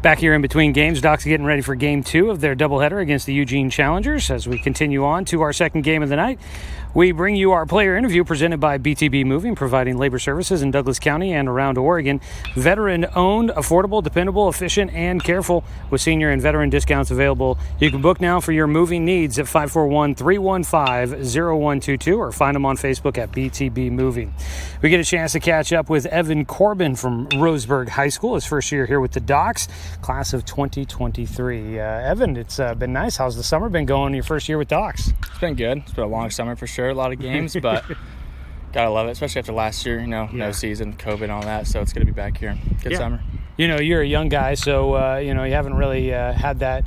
Back here in between games, Docs are getting ready for Game 2 of their doubleheader against the Eugene Challengers. As we continue on to our second game of the night, we bring you our player interview presented by BTB Moving, providing labor services in Douglas County and around Oregon. Veteran-owned, affordable, dependable, efficient, and careful, with senior and veteran discounts available. You can book now for your moving needs at 541-315-0122 or find them on Facebook at BTB Moving. We get a chance to catch up with Evan Corbin from Roseburg High School, his first year here with the Docs, class of 2023. Evan, it's been nice. How's the summer been going, your first year with Docs? It's been good. It's been a long summer for sure. A lot of games, but gotta love it, especially after last year, no season, COVID and all that. So it's good to be back here. Good summer. You're a young guy, so you haven't really had the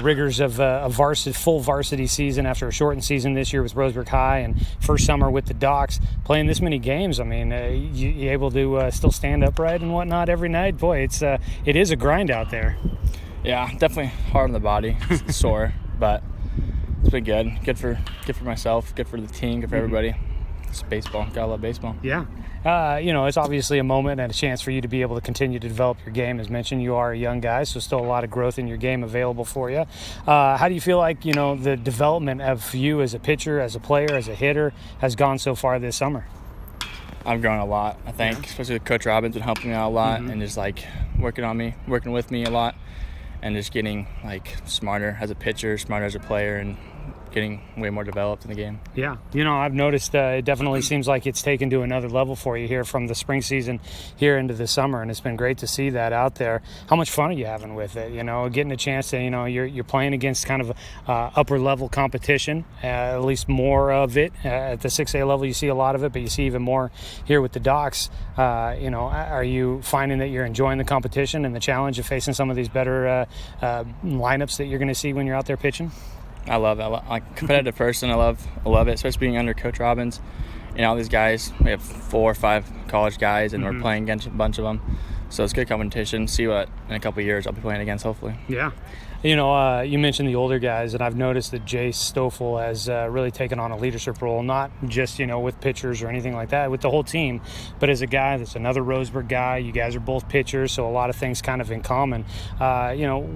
rigors of a full varsity season after a shortened season this year with Roseburg High and first summer with the Docs. Playing this many games, I mean, you able to still stand upright and whatnot every night? Boy, it is a grind out there. Yeah, definitely hard on the body, it's sore, but it's been good. Good for myself, good for the team, good for everybody. It's baseball. Gotta love baseball. Yeah. It's obviously a moment and a chance for you to be able to continue to develop your game. As mentioned, you are a young guy, so still a lot of growth in your game available for you. How do you feel like, the development of you as a pitcher, as a player, as a hitter has gone so far this summer? I've grown a lot, I think, especially with Coach Robbins been helping me out a lot and just working with me a lot and just getting smarter as a pitcher, smarter as a player, and getting way more developed in the game. Yeah. I've noticed it definitely seems like it's taken to another level for you here from the spring season here into the summer, and it's been great to see that out there. How much fun are you having with it? Getting a chance to, you're playing against kind of upper level competition, at least more of it. At the 6A level, you see a lot of it, but you see even more here with the Docs. Are you finding that you're enjoying the competition and the challenge of facing some of these better lineups that you're going to see when you're out there pitching? I love it. I'm a competitive person. I love it, especially being under Coach Robbins. All these guys, we have 4 or 5 college guys, and we're playing against a bunch of them. So it's good competition. See what in a couple of years I'll be playing against, hopefully. Yeah. You mentioned the older guys, and I've noticed that Jace Stoffel has really taken on a leadership role, not just, with pitchers or anything like that, with the whole team, but as a guy that's another Roseburg guy. You guys are both pitchers, so a lot of things kind of in common.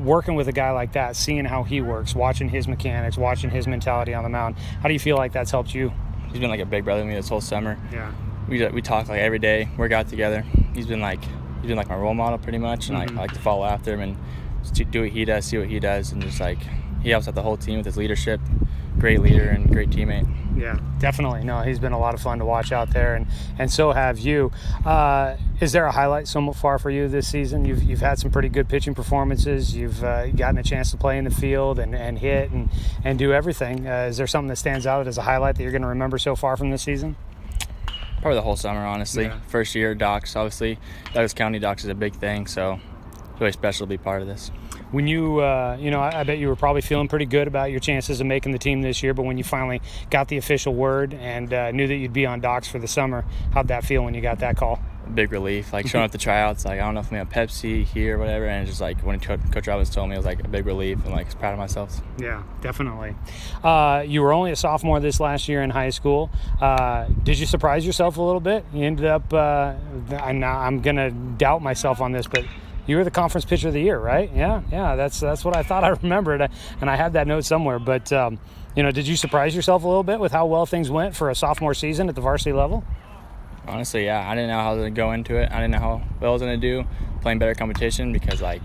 Working with a guy like that, seeing how he works, watching his mechanics, watching his mentality on the mound, how do you feel like that's helped you? He's been like a big brother to me this whole summer. Yeah. We talk every day, work out together. He's been like my role model pretty much, and I like to follow after him and do what he does, see what he does, and just he helps out the whole team with his leadership. Great leader and great teammate. Yeah, definitely. No, he's been a lot of fun to watch out there, and so have you. Is there a highlight so far for you this season? You've had some pretty good pitching performances. You've gotten a chance to play in the field and hit and do everything. Is there something that stands out as a highlight that you're going to remember so far from this season? Probably the whole summer, honestly. Yeah. First year Docs, obviously. Douglas County Docs is a big thing, so it's really special to be part of this. When you, I bet you were probably feeling pretty good about your chances of making the team this year, but when you finally got the official word and knew that you'd be on Docs for the summer, how'd that feel when you got that call? A big relief. Showing up the tryouts, I don't know if I'm on Pepsi here or whatever, and just when Coach Robbins told me, it was a big relief and proud of myself. Yeah, definitely. You were only a sophomore this last year in high school. Did you surprise yourself a little bit? You ended up, I'm going to doubt myself on this, but you were the conference pitcher of the year, right? Yeah, that's what I thought I remembered, and I had that note somewhere. But, did you surprise yourself a little bit with how well things went for a sophomore season at the varsity level? Honestly, yeah. I didn't know how I was going to go into it. I didn't know how well I was going to do, playing better competition because my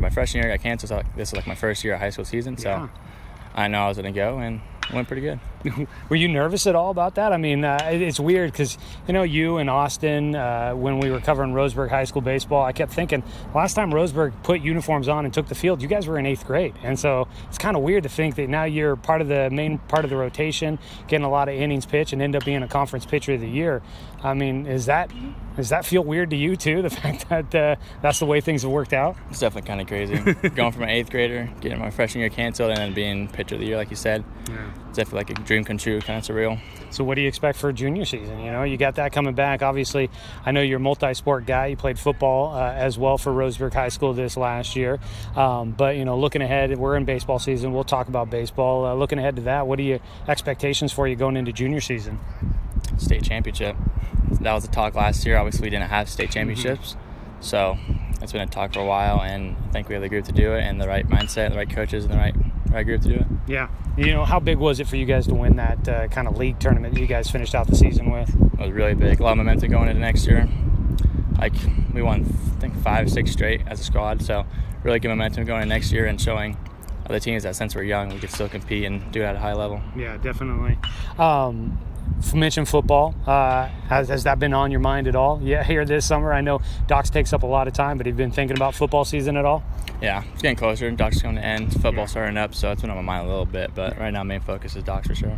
freshman year got canceled. So this is my first year of high school season. So I know I was going to go, and it went pretty good. Were you nervous at all about that? I mean, it's weird because, you and Austin, when we were covering Roseburg High School baseball, I kept thinking, last time Roseburg put uniforms on and took the field, you guys were in 8th grade. And so it's kind of weird to think that now you're main part of the rotation, getting a lot of innings pitched, and end up being a conference pitcher of the year. I mean, does that feel weird to you, too, the fact that that's the way things have worked out? It's definitely kind of crazy. Going from an 8th grader, getting my freshman year canceled, and then being pitcher of the year, like you said. Yeah. It's definitely a dream come true, kind of surreal. So what do you expect for junior season? You got that coming back. Obviously, I know you're a multi-sport guy. You played football as well for Roseburg High School this last year. But, looking ahead, we're in baseball season. We'll talk about baseball. Looking ahead to that, what are your expectations for you going into junior season? State championship. that was the talk last year. Obviously, we didn't have state championships, so it's been a talk for a while, and I think we have the group to do it, and the right mindset, the right coaches, and the right group to do it. Yeah. How big was it for you guys to win that kind of league tournament that you guys finished out the season with? It was really big. A lot of momentum going into next year. Like, we won, I think, 5 or 6 straight as a squad, so really good momentum going into next year and showing other teams that since we're young, we can still compete and do it at a high level. Yeah, definitely. Mention football. Has that been on your mind at all? Yeah, here this summer. I know Docs takes up a lot of time, but have you been thinking about football season at all? Yeah, it's getting closer. Docs going to end. Football's starting up, so it's been on my mind a little bit. But right now, main focus is Docs for sure.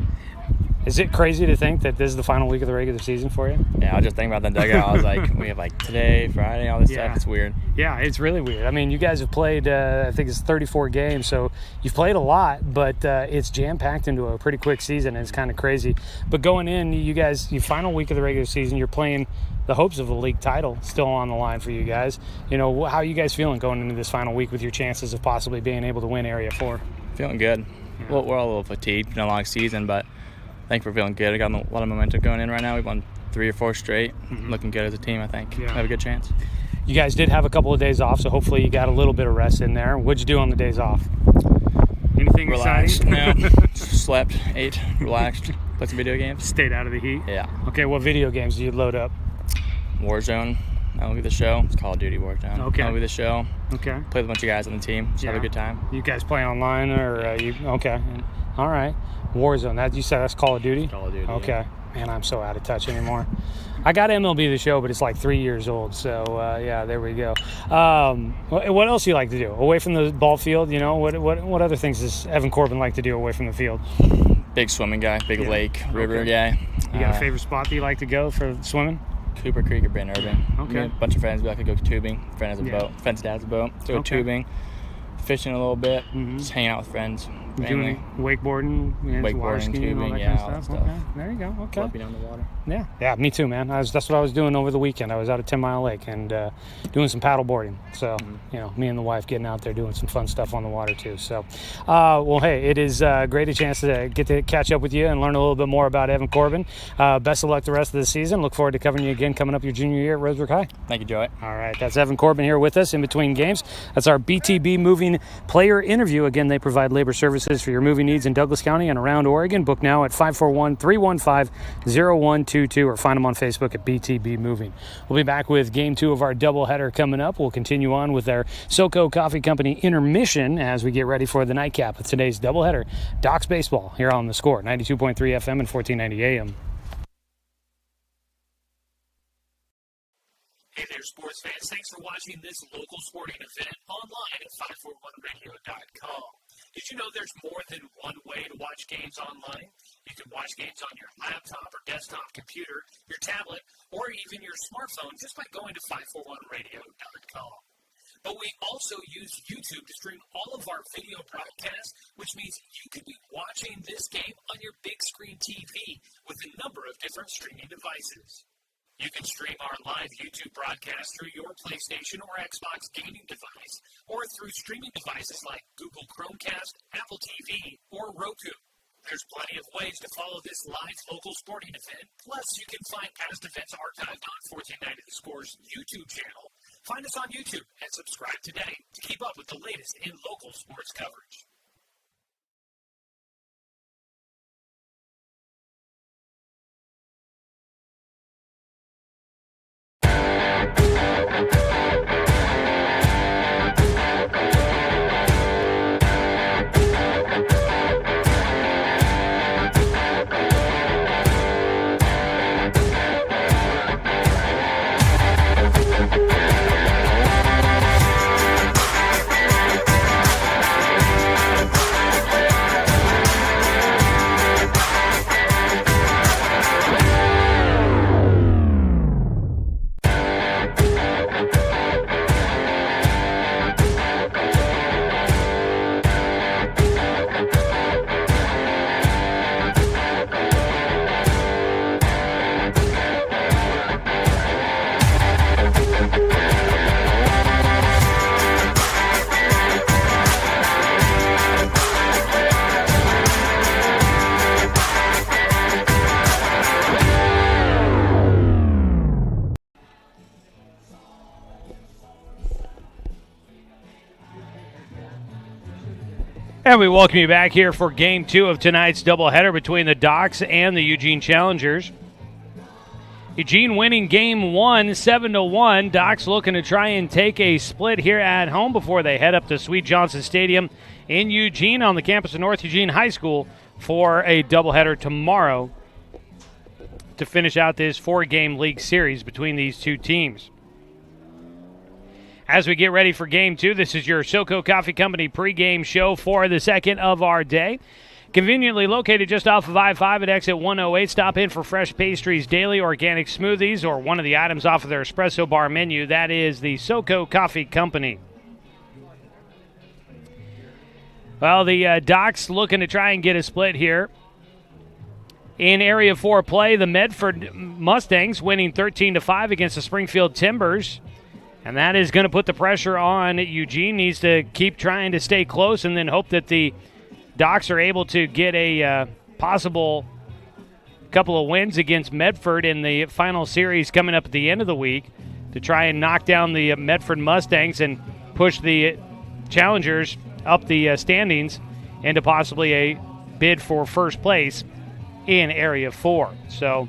Is it crazy to think that this is the final week of the regular season for you? Yeah, I was just thinking about that dugout. I was like, we have like today, Friday, all this stuff. It's weird. Yeah, it's really weird. I mean, you guys have played, I think it's 34 games, so you've played a lot, but it's jam-packed into a pretty quick season, and it's kind of crazy. But going in, you guys, your final week of the regular season, you're playing the hopes of a league title still on the line for you guys. How are you guys feeling going into this final week with your chances of possibly being able to win Area 4? Feeling good. Yeah. Well, we're all a little fatigued. Been a long season, but I think we're feeling good. We got a lot of momentum going in right now. We've won 3 or 4 straight. Looking good as a team, I think. Yeah. We have a good chance. You guys did have a couple of days off, so hopefully you got a little bit of rest in there. What'd you do on the days off? Anything relaxed? Exciting? No. Slept, ate, relaxed, played some video games. Stayed out of the heat? Yeah. Okay, what video games do you load up? Warzone. That'll be the show. It's Call of Duty Warzone. Okay. That'll be the show. Okay. Play with a bunch of guys on the team. Just have a good time. You guys play online or you? Okay. All right. Warzone. You said that's Call of Duty? Call of Duty. Okay. Yeah. Man, I'm so out of touch anymore. I got MLB The Show, but it's like 3 years old. So, there we go. What else do you like to do? Away from the ball field, what other things does Evan Corbin like to do away from the field? Big swimming guy, big lake, river guy. You got a favorite spot that you like to go for swimming? Cooper Creek or Brent Urban. Okay. A bunch of friends, we like to go tubing. Friend has a boat. Friend's dad has a boat. So tubing, fishing a little bit, just hanging out with friends. Doing wakeboarding, water skiing, tubing, all that kind of stuff. Okay. There you go. Okay. Love being on the water. Yeah, me too, man. That's what I was doing over the weekend. I was out at 10 Mile Lake and doing some paddle boarding. So, me and the wife getting out there doing some fun stuff on the water too. So, hey, it is great a chance to get to catch up with you and learn a little bit more about Evan Corbin. Best of luck the rest of the season. Look forward to covering you again coming up your junior year at Roseburg High. Thank you, Joey. All right, that's Evan Corbin here with us in between games. That's our BTB Moving Player Interview. Again, they provide labor services for your moving needs in Douglas County and around Oregon. Book now at 541-315-0122 or find them on Facebook at BTB Moving. We'll be back with Game 2 of our doubleheader coming up. We'll continue on with our SoCo Coffee Company intermission as we get ready for the nightcap of today's doubleheader. Docs Baseball here on The Score, 92.3 FM and 1490 AM. Hey there, sports fans. Thanks for watching this local sporting event online at 541radio.com. Did you know there's more than one way to watch games online? You can watch games on your laptop or desktop computer, your tablet, or even your smartphone just by going to 541radio.com. But we also use YouTube to stream all of our video broadcasts, which means you could be watching this game on your big screen TV with a number of different streaming devices. You can stream our live YouTube broadcast through your PlayStation or Xbox gaming device, or through streaming devices like Google Chromecast, Apple TV, or Roku. There's plenty of ways to follow this live local sporting event. Plus, you can find past events archived on 1490 The Score's YouTube channel. Find us on YouTube and subscribe today to keep up with the latest in local sports coverage. And we welcome you back here for Game 2 of tonight's doubleheader between the Docks and the Eugene Challengers. Eugene winning Game 1, 7-1. Docks looking to try and take a split here at home before they head up to Sweet Johnson Stadium in Eugene on the campus of North Eugene High School for a doubleheader tomorrow to finish out this 4-game league series between these two teams. As we get ready for Game 2, this is your SoCo Coffee Company pregame show for the second of our day. Conveniently located just off of I-5 at exit 108. Stop in for fresh pastries, daily organic smoothies, or one of the items off of their espresso bar menu. That is the SoCo Coffee Company. Well, the Docks looking to try and get a split here. In Area 4 play, the Medford Mustangs winning 13-5 against the Springfield Timbers. And that is going to put the pressure on Eugene. Needs to keep trying to stay close and then hope that the Docks are able to get a possible couple of wins against Medford in the final series coming up at the end of the week to try and knock down the Medford Mustangs and push the Challengers up the standings into possibly a bid for first place in Area 4. So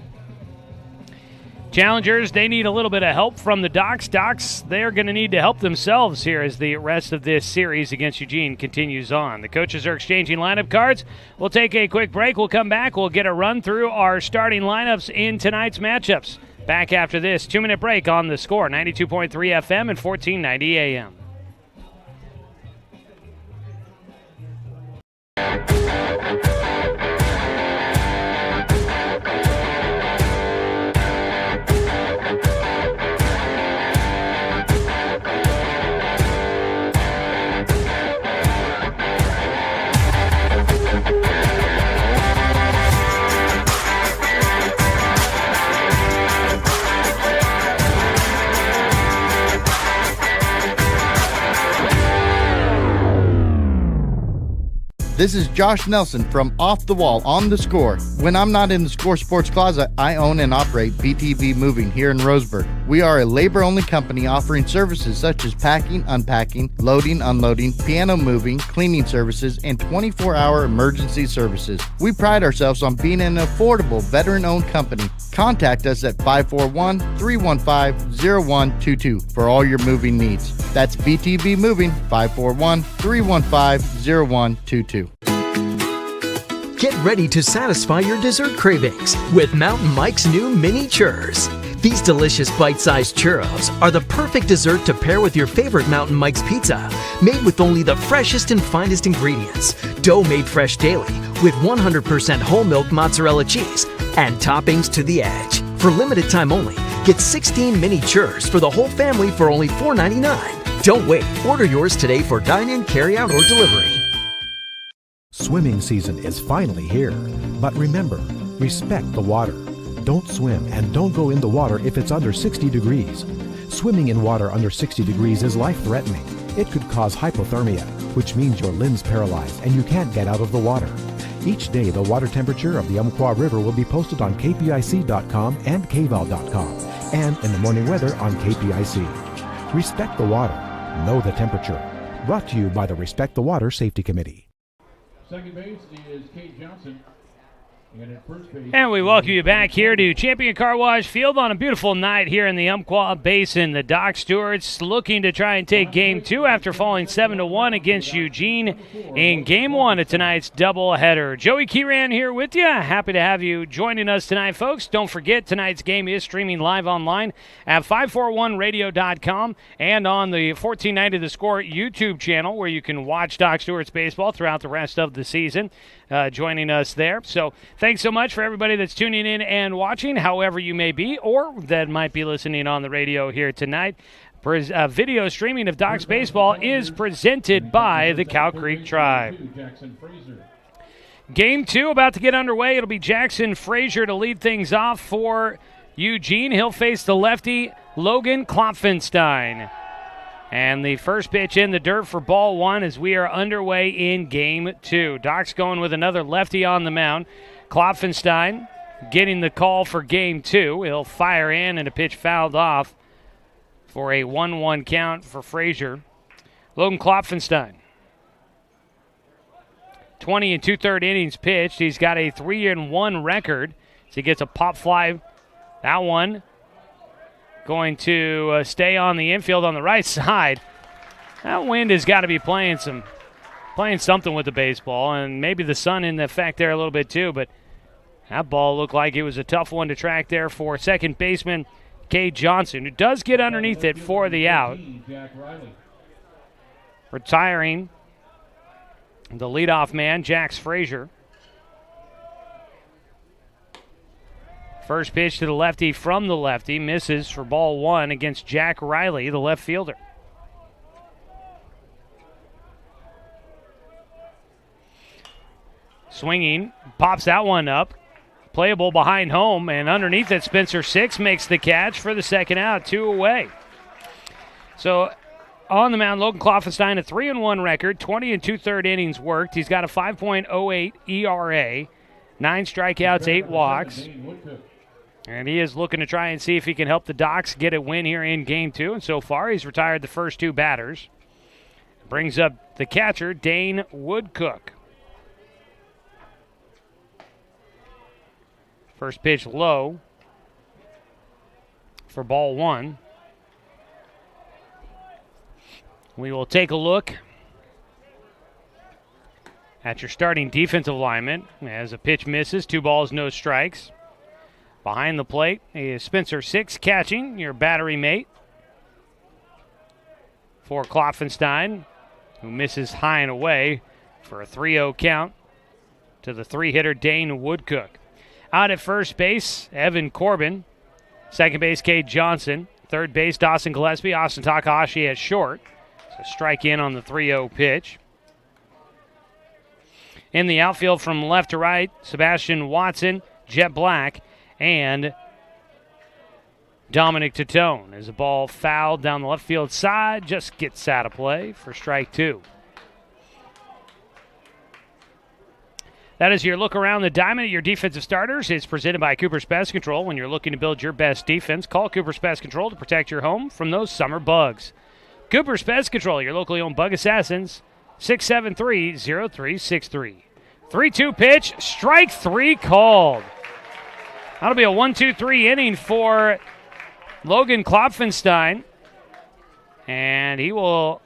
Challengers, they need a little bit of help from the Docks. Docks, they're going to need to help themselves here as the rest of this series against Eugene continues on. The coaches are exchanging lineup cards. We'll take a quick break. We'll come back. We'll get a run through our starting lineups in tonight's matchups. Back after this 2-minute break on The Score, 92.3 FM and 1490 AM. This is Josh Nelson from Off the Wall on The Score. When I'm not in the Score Sports Closet, I own and operate BTV Moving here in Roseburg. We are a labor-only company offering services such as packing, unpacking, loading, unloading, piano moving, cleaning services, and 24-hour emergency services. We pride ourselves on being an affordable, veteran-owned company. Contact us at 541-315-0122 for all your moving needs. That's BTV Moving, 541-315-0122. Get ready to satisfy your dessert cravings with Mountain Mike's new mini churros. These delicious bite-sized churros are the perfect dessert to pair with your favorite Mountain Mike's pizza, made with only the freshest and finest ingredients, dough made fresh daily with 100% whole milk mozzarella cheese, and toppings to the edge. For limited time only, get 16 mini churros for the whole family for only $4.99. Don't wait. Order yours today for dine-in, carry-out, or delivery. Swimming season is finally here, but remember, respect the water. Don't swim and don't go in the water if it's under 60 degrees. Swimming in water under 60 degrees is life-threatening. It could cause hypothermia, which means your limbs paralyzed and you can't get out of the water. Each day, the water temperature of the Umpqua River will be posted on kpic.com and kval.com, and in the morning weather on KPIC. Respect the water. Know the temperature. Brought to you by the Respect the Water Safety Committee. Second base is Kate Johnson. And we welcome you back here to Champion Car Wash Field on a beautiful night here in the Umpqua Basin. The Dock Stewarts looking to try and take Game 2 after falling 7-1 against Eugene in Game 1 of tonight's doubleheader. Joey Keyran here with you. Happy to have you joining us tonight, folks. Don't forget, tonight's game is streaming live online at 541radio.com and on the 1490 The Score YouTube channel, where you can watch Dock Stewarts baseball throughout the rest of the season. Joining us there. So thanks so much for everybody that's tuning in and watching, however you may be, or that might be listening on the radio here tonight. Video streaming of Docks baseball is presented by the Cow Creek Tribe. Game 2 about to get underway. It'll be Jackson Frazier to lead things off for Eugene. He'll face the lefty Logan Klopfenstein. And the first pitch in the dirt for ball one as we are underway in Game 2. Doc's going with another lefty on the mound. Klopfenstein getting the call for Game 2. He'll fire in and a pitch fouled off for a 1-1 count for Frazier. Logan Klopfenstein. 20 and 2/3 innings pitched. He's got a 3-1 record. So he gets a pop fly. That one going to stay on the infield on the right side. That wind has got to be playing something with the baseball, and maybe the sun in effect there a little bit too, but that ball looked like it was a tough one to track there for second baseman Cade Johnson, who does get underneath it for the out. Retiring the leadoff man, Jax Frazier. First pitch to the lefty from the lefty, misses for ball one against Jack Riley, the left fielder. Swinging, pops that one up. Playable behind home, and underneath it, Spencer Six makes the catch for the second out, 2 away. So on the mound, Logan Kloffenstein, a 3-1 record, 20 and 2/3 innings worked. He's got a 5.08 ERA, 9 strikeouts, 8 walks. And he is looking to try and see if he can help the Docs get a win here in Game 2. And so far, he's retired the first 2 batters. Brings up the catcher, Dane Woodcook. First pitch low for ball one. We will take a look at your starting defensive lineman as a pitch misses. 2 balls, no strikes. Behind the plate is Spencer Six catching, your battery mate for Kloffenstein, who misses high and away for a 3-0 count to the 3-hitter Dane Woodcook. Out at first base, Evan Corbin. Second base, Cade Johnson. Third base, Dawson Gillespie. Austin Takahashi at short. So strike in on the 3-0 pitch. In the outfield from left to right, Sebastian Watson, Jet Black, and Dominic Tatone. As the ball fouled down the left field side, just gets out of play for strike 2. That is your look around the diamond at your defensive starters. It's presented by Cooper's Pest Control. When you're looking to build your best defense, call Cooper's Pest Control to protect your home from those summer bugs. Cooper's Pest Control, your locally owned bug assassins, 673-0363. 3-2 pitch, strike 3 called. That'll be a 1-2-3 inning for Logan Klopfenstein. And he will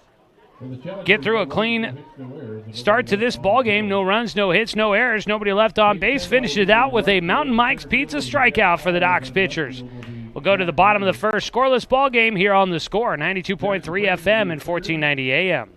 get through a clean start to this ball game. No runs, no hits, no errors, nobody left on base. Finishes it out with a Mountain Mike's Pizza strikeout for the Docs pitchers. We'll go to the bottom of the first. Scoreless ball game here on the Score, 92.3 FM and 1490 AM.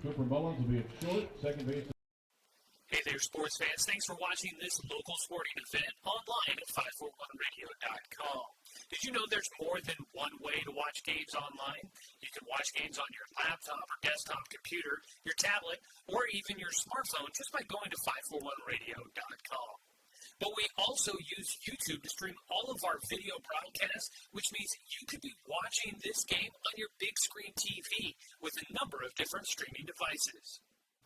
Hey there, sports fans. Thanks for watching this local sporting event online at 541radio.com. Did you know there's more than one way to watch games online? You can watch games on your laptop or desktop computer, your tablet, or even your smartphone just by going to 541radio.com. But we also use YouTube to stream all of our video broadcasts, which means you could be watching this game on your big screen TV with a number of different streaming devices.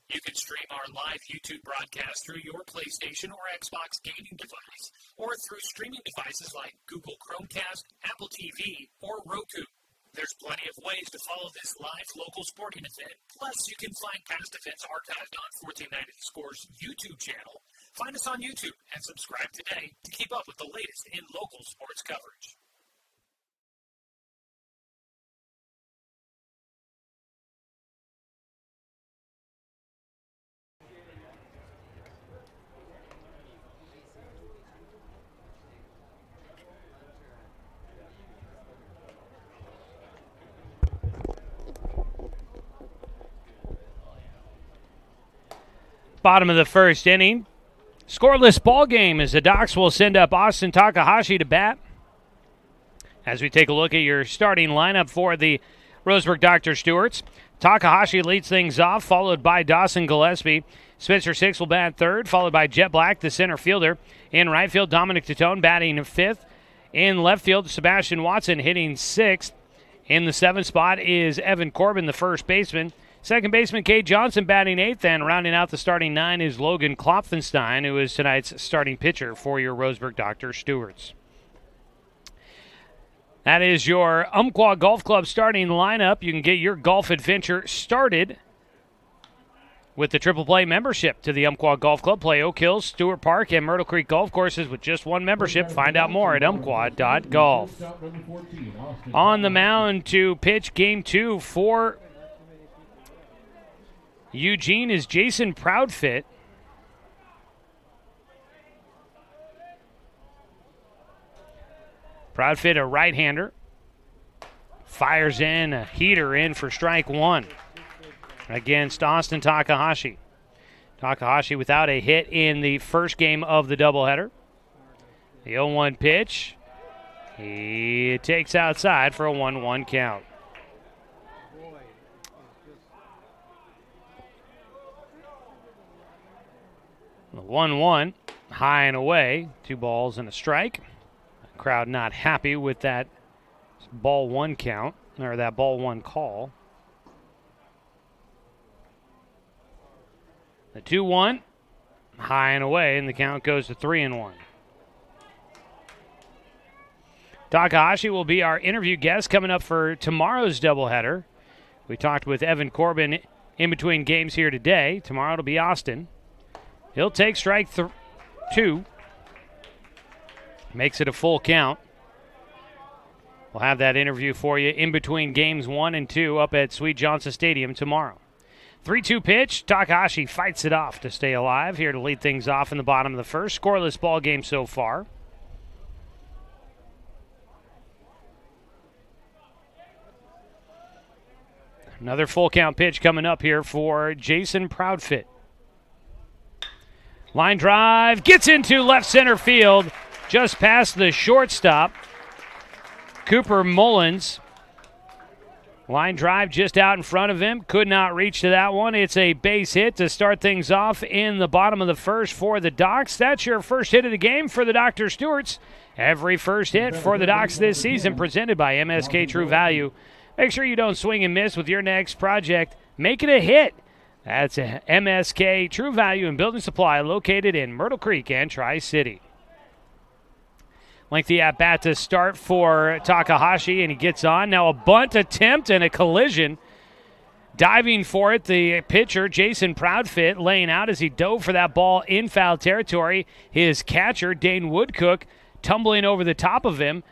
You can stream our live YouTube broadcast through your PlayStation or Xbox gaming device, or through streaming devices like Google Chromecast, Apple TV, or Roku. There's plenty of ways to follow this live local sporting event. Plus, you can find past events archived on 1490 Score's YouTube channel. Find us on YouTube and subscribe today to keep up with the latest in local sports coverage. Bottom of the first inning. Scoreless ball game as the Docs will send up Austin Takahashi to bat. As we take a look at your starting lineup for the Roseburg Dr. Stewarts, Takahashi leads things off, followed by Dawson Gillespie. Spencer Six will bat third, followed by Jet Black, the center fielder. In right field, Dominic Tatone batting fifth. In left field, Sebastian Watson hitting sixth. In the seventh spot is Evan Corbin, the first baseman. Second baseman Cade Johnson batting eighth, and rounding out the starting 9 is Logan Klopfenstein, who is tonight's starting pitcher for your Roseburg Dr. Stewarts. That is your Umpqua Golf Club starting lineup. You can get your golf adventure started With the Triple Play membership to the Umpqua Golf Club, play Oak Hills, Stewart Park, and Myrtle Creek golf courses with just one membership. Find out more at umpqua.golf. On the mound to pitch game 2 for Eugene is Jason Proudfit. Proudfit, a right-hander, fires in a heater in for strike 1 against Austin Takahashi. Takahashi without a hit in the first game of the doubleheader. The 0-1 pitch. He takes outside for a 1-1 count. The 1-1, high and away, 2 balls and a strike. The crowd not happy with that ball 1 count, or that ball 1 call. The 2-1, high and away, and the count goes to 3-1. Takahashi will be our interview guest coming up for tomorrow's doubleheader. We talked with Evan Corbin in between games here today. Tomorrow it'll be Austin. He'll take strike 2. Makes it a full count. We'll have that interview for you in between games 1 and 2 up at Sweet Johnson Stadium tomorrow. 3-2 pitch. Takahashi fights it off to stay alive here to lead things off in the bottom of the first. Scoreless ball game so far. Another full count pitch coming up here for Jason Proudfit. Line drive, gets into left center field, just past the shortstop, Cooper Mullins. Line drive just out in front of him. Could not reach to that one. It's a base hit to start things off in the bottom of the first for the Docs. That's your first hit of the game for the Dr. Stewarts. Every first hit for the Docs this season presented by MSK True Value. Make sure you don't swing and miss with your next project. Make it a hit. That's a MSK True Value and Building Supply located in Myrtle Creek and Tri-City. Lengthy at-bat to start for Takahashi, and he gets on. Now a bunt attempt and a collision. Diving for it, the pitcher, Jason Proudfit, laying out as he dove for that ball in foul territory. His catcher, Dane Woodcook, tumbling over the top of him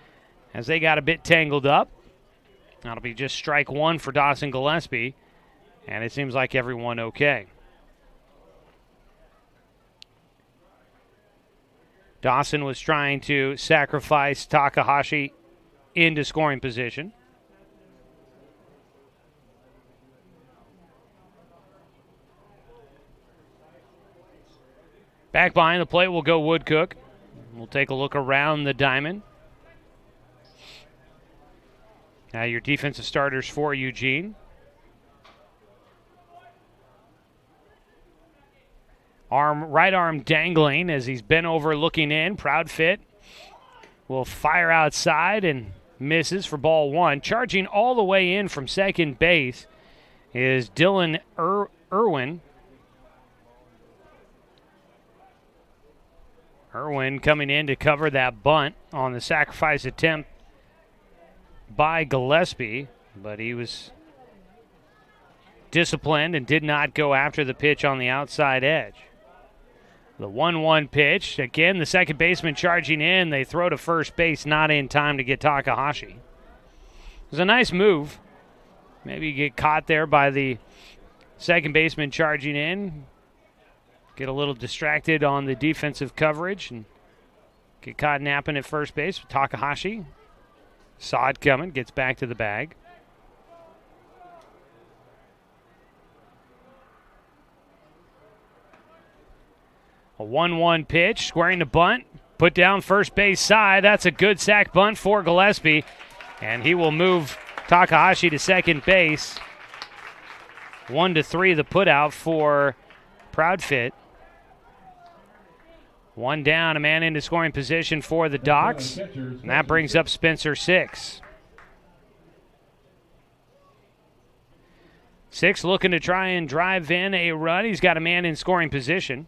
as they got a bit tangled up. That'll be just strike 1 for Dawson Gillespie, and it seems like everyone okay. Dawson was trying to sacrifice Takahashi into scoring position. Back behind the plate will go Woodcook. We'll take a look around the diamond. Now your defensive starters for Eugene. Right arm dangling as he's bent over looking in. Proudfit will fire outside and misses for ball 1. Charging all the way in from second base is Dylan Irwin. Irwin coming in to cover that bunt on the sacrifice attempt by Gillespie, but he was disciplined and did not go after the pitch on the outside edge. The 1-1 pitch. Again, the second baseman charging in. They throw to first base, not in time to get Takahashi. It was a nice move. Maybe you get caught there by the second baseman charging in. Get a little distracted on the defensive coverage and get caught napping at first base. Takahashi saw it coming, gets back to the bag. A 1-1 pitch, squaring the bunt, put down first base side. That's a good sack bunt for Gillespie, and he will move Takahashi to second base. 1-3 the put out for Proudfit. One down, a man into scoring position for the Docs, and that brings up Spencer Six. Six looking to try and drive in a run. He's got a man in scoring position.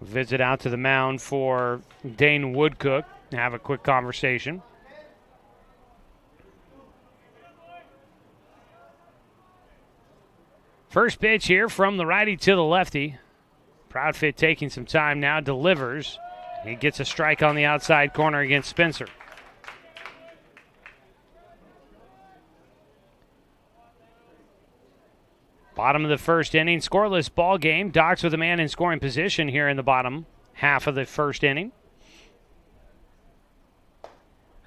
Visit out to the mound for Dane Woodcook, have a quick conversation. First pitch here from the righty to the lefty. Proudfit taking some time now, delivers. He gets a strike on the outside corner against Spencer. Bottom of the first inning, scoreless ball game. Docs with a man in scoring position here in the bottom half of the first inning.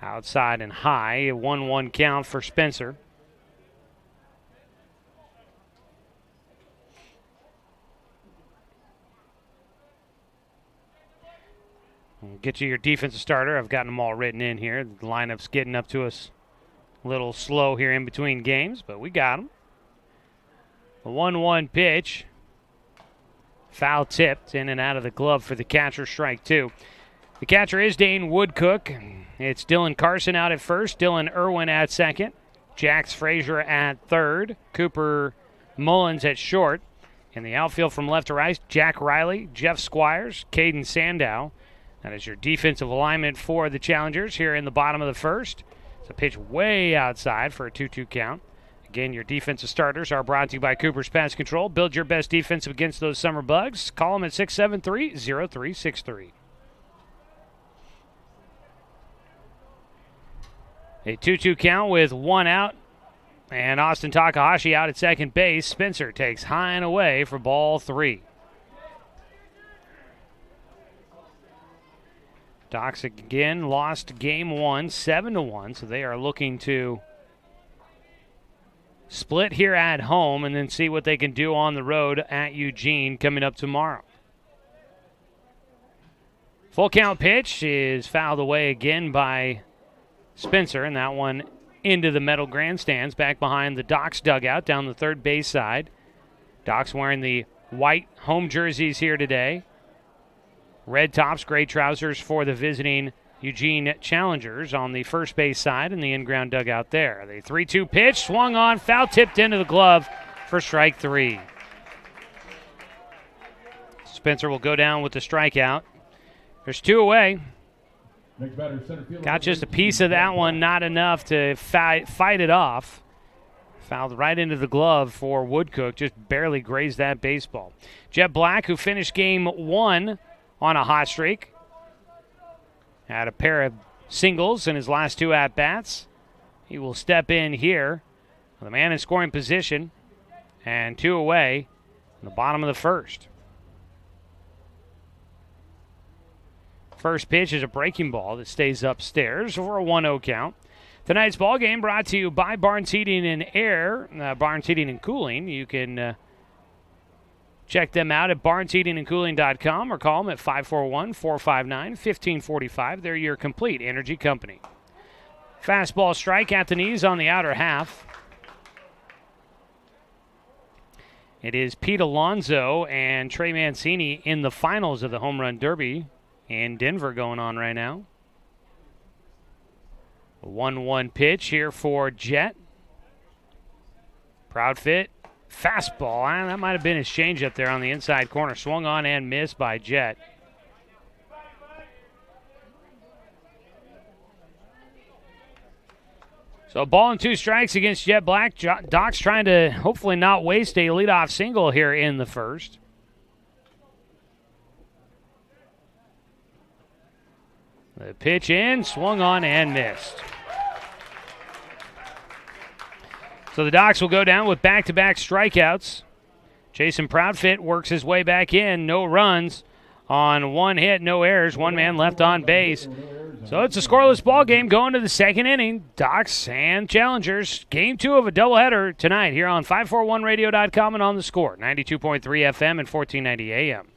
Outside and high, a 1-1 count for Spencer. We'll get you your defensive starter. I've gotten them all written in here. The lineup's getting up to us a little slow here in between games, but we got them. A 1-1 pitch. Foul tipped in and out of the glove for the catcher, strike two. The catcher is Dane Woodcook. It's Dylan Carson out at first, Dylan Irwin at second, Jax Frazier at third, Cooper Mullins at short. In the outfield from left to right, Jack Riley, Jeff Squires, Caden Sandow. That is your defensive alignment for the Challengers here in the bottom of the first. It's a pitch way outside for a 2-2 count. Again, your defensive starters are brought to you by Cooper's Pest Control. Build your best defense against those summer bugs. Call them at 673-0363. A 2-2 count with one out. And Austin Takahashi out at second base. Spencer takes high and away for ball three. Docs again lost game one, 7-1, so they are looking to split here at home and then see what they can do on the road at Eugene coming up tomorrow. Full count pitch is fouled away again by Spencer, and that one into the metal grandstands back behind the Docs dugout down the third base side. Docs wearing the white home jerseys here today. Red tops, gray trousers for the visiting Eugene Challengers on the first base side and the in-ground dugout there. The 3-2 pitch swung on, foul tipped into the glove for strike three. Spencer will go down with the strikeout. There's two away. Got just a piece of that one, not enough to fight it off. Fouled right into the glove for Woodcook, just barely grazed that baseball. Jet Black, who finished game one on a hot streak, had a pair of singles in his last two at-bats. He will step in here with a man in scoring position and two away in the bottom of the first. First pitch is a breaking ball that stays upstairs for a 1-0 count. Tonight's ball game brought to you by Barnes Heating and Barnes Heating and Cooling. You can check them out at barnesheatingandcooling.com or call them at 541-459-1545. They're your complete energy company. Fastball strike at the knees on the outer half. It is Pete Alonso and Trey Mancini in the finals of the Home Run Derby in Denver going on right now. A 1-1 pitch here for Jet. Proudfit. Fastball. That might have been his changeup there on the inside corner. Swung on and missed by Jet. So a ball and two strikes against Jet Black. Doc's trying to hopefully not waste a leadoff single here in the first. The pitch in, swung on and missed. So the Docs will go down with back-to-back strikeouts. Jason Proudfit works his way back in. No runs on one hit, no errors. One man left on base. So it's a scoreless ball game going to the second inning. Docs and Challengers. Game two of a doubleheader tonight here on 541radio.com and on the score. 92.3 FM and 1490 AM.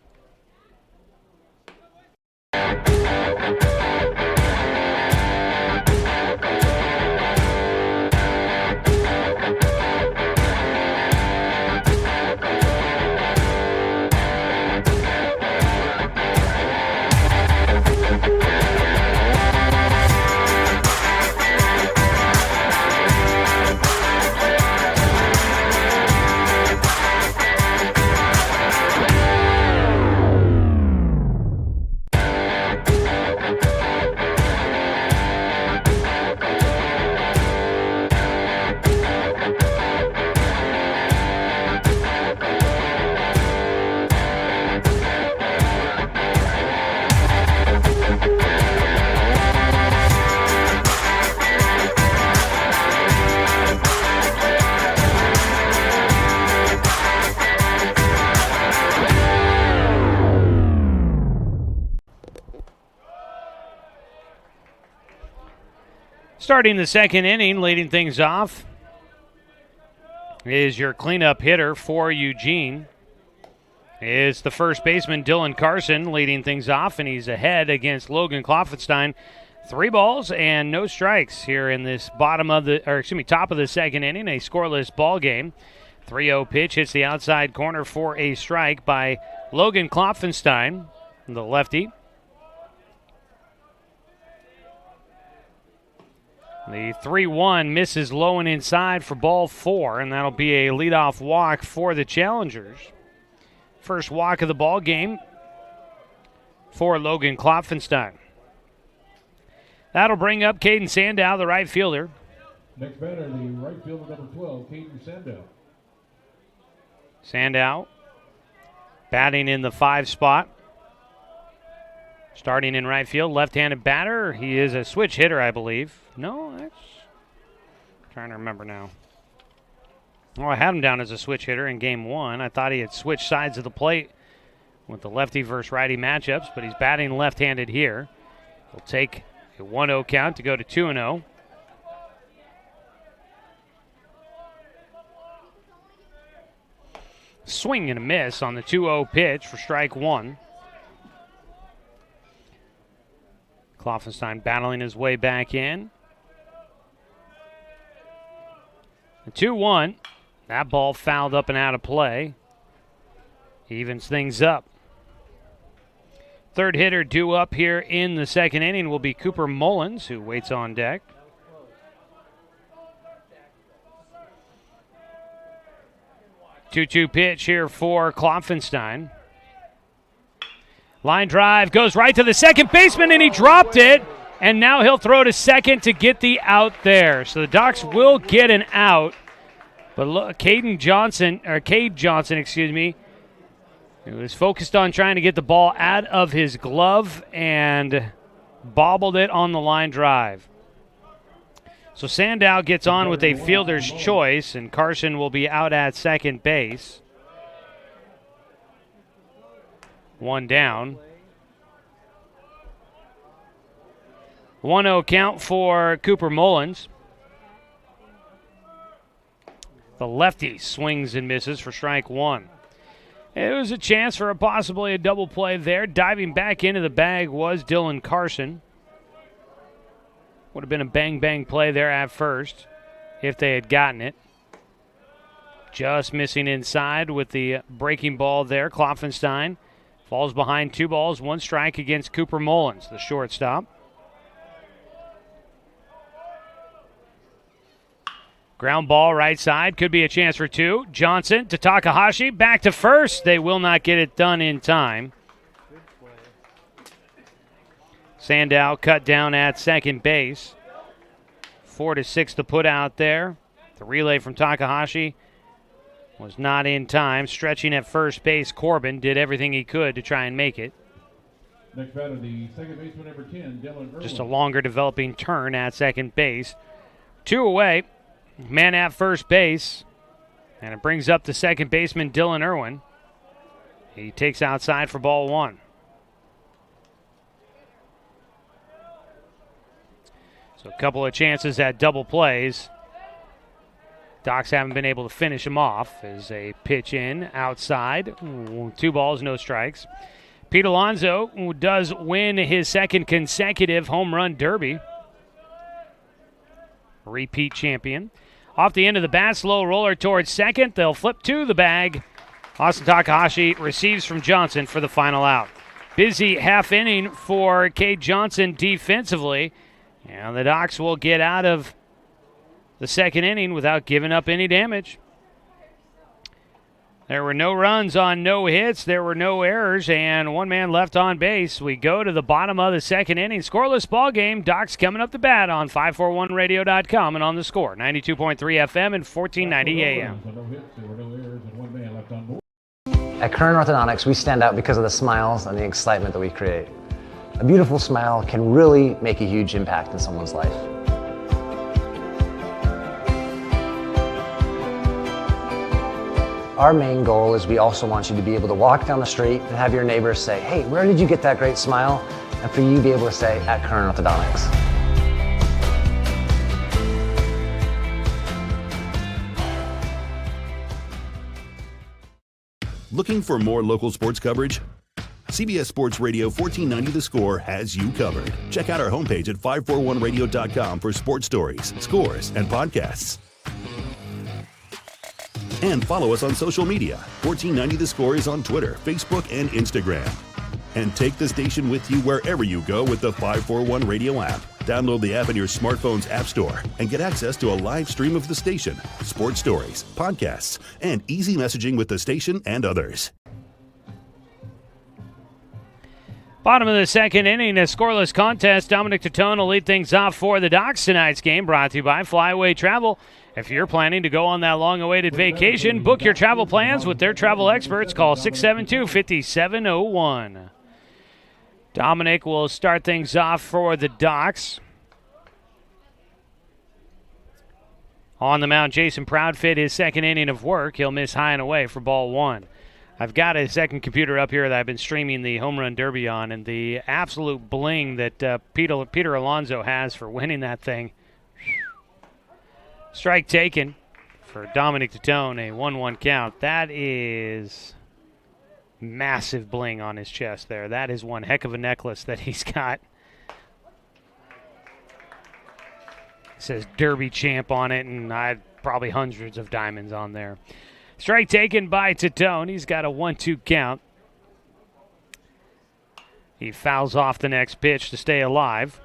Starting the second inning, leading things off is your cleanup hitter for Eugene. It's the first baseman, Dylan Carson, leading things off, and he's ahead against Logan Kloffenstein. 3 balls and no strikes here in this top of the second inning, a scoreless ball game. 3-0 pitch hits the outside corner for a strike by Logan Kloffenstein, the lefty. The 3-1 misses low and inside for ball 4, and that'll be a leadoff walk for the Challengers. First walk of the ball game for Logan Kloffenstein. That'll bring up Caden Sandow, the right fielder. Next batter, the right fielder, number 12, Caden Sandow. Sandow batting in the 5 spot. Starting in right field, left-handed batter. He is a switch hitter, I believe. No, that's... trying to remember now. Well, I had him down as a switch hitter in game 1. I thought he had switched sides of the plate with the lefty versus righty matchups, but he's batting left-handed here. He'll take a 1-0 count to go to 2-0. Swing and a miss on the 2-0 pitch for strike 1. Kloffenstein battling his way back in. The 2-1. That ball fouled up and out of play. Evens things up. Third hitter due up here in the second inning will be Cooper Mullins, who waits on deck. Two-two pitch here for Kloffenstein. Line drive goes right to the second baseman, and he dropped it. And now he'll throw to second to get the out there. So the Docs will get an out. But look, Cade Johnson, he was focused on trying to get the ball out of his glove and bobbled it on the line drive. So Sandow gets on with a fielder's choice, and Carson will be out at second base. 1 down. 1-0 count for Cooper Mullins. The lefty swings and misses for strike 1. It was a chance for possibly a double play there. Diving back into the bag was Dylan Carson. Would have been a bang-bang play there at first if they had gotten it. Just missing inside with the breaking ball there. Kloffenstein falls behind 2 balls, 1 strike against Cooper Mullins, the shortstop. Ground ball right side, could be a chance for 2. Johnson to Takahashi, back to first. They will not get it done in time. Sandow cut down at second base. 4-6 to put out there. The relay from Takahashi was not in time. Stretching at first base, Corbin did everything he could to try and make it. Next batter, the second baseman, number 10, Dylan Irwin. Just a longer developing turn at second base. 2 away. Man at first base. And it brings up the second baseman, Dylan Irwin. He takes outside for ball 1. So a couple of chances at double plays. Docs haven't been able to finish him off as a pitch in outside. 2 balls, no strikes. Pete Alonso does win his second consecutive home run derby. Repeat champion. Off the end of the bat, slow roller towards second. They'll flip to the bag. Austin Takahashi receives from Johnson for the final out. Busy half inning for Cade Johnson defensively. And the Docs will get out of the second inning without giving up any damage. There were no runs on no hits. There were no errors, and 1 man left on base. We go to the bottom of the second inning. Scoreless ball game. Docs coming up the bat on 541radio.com and on the Score. 92.3 FM and 1490 AM. No hits, there were no errors, and 1 man left on board. At Current Orthodontics, we stand out because of the smiles and the excitement that we create. A beautiful smile can really make a huge impact in someone's life. Our main goal is we also want you to be able to walk down the street and have your neighbors say, "Hey, where did you get that great smile?" And for you to be able to say, "At Current Orthodontics." Looking for more local sports coverage? CBS Sports Radio 1490 The Score has you covered. Check out our homepage at 541radio.com for sports stories, scores, and podcasts. And follow us on social media. 1490 The Score is on Twitter, Facebook, and Instagram. And take the station with you wherever you go with the 541 Radio app. Download the app in your smartphone's app store and get access to a live stream of the station, sports stories, podcasts, and easy messaging with the station and others. Bottom of the second inning, a scoreless contest. Dominic Titone will lead things off for the Docs. Tonight's game brought to you by Flyaway Travel. If you're planning to go on that long-awaited vacation, book your travel plans with their travel experts. Call 672-5701. Dominic will start things off for the Docs. On the mound, Jason Proudfit, his second inning of work. He'll miss high and away for ball one. I've got a second computer up here that I've been streaming the Home Run Derby on, and the absolute bling that Peter Alonso has for winning that thing. Strike taken for Dominic Titone, a 1-1 count. That is massive bling on his chest there. That is one heck of a necklace that he's got. It says Derby champ on it, and I had probably hundreds of diamonds on there. Strike taken by Titone. He's got a 1-2 count. He fouls off the next pitch to stay alive.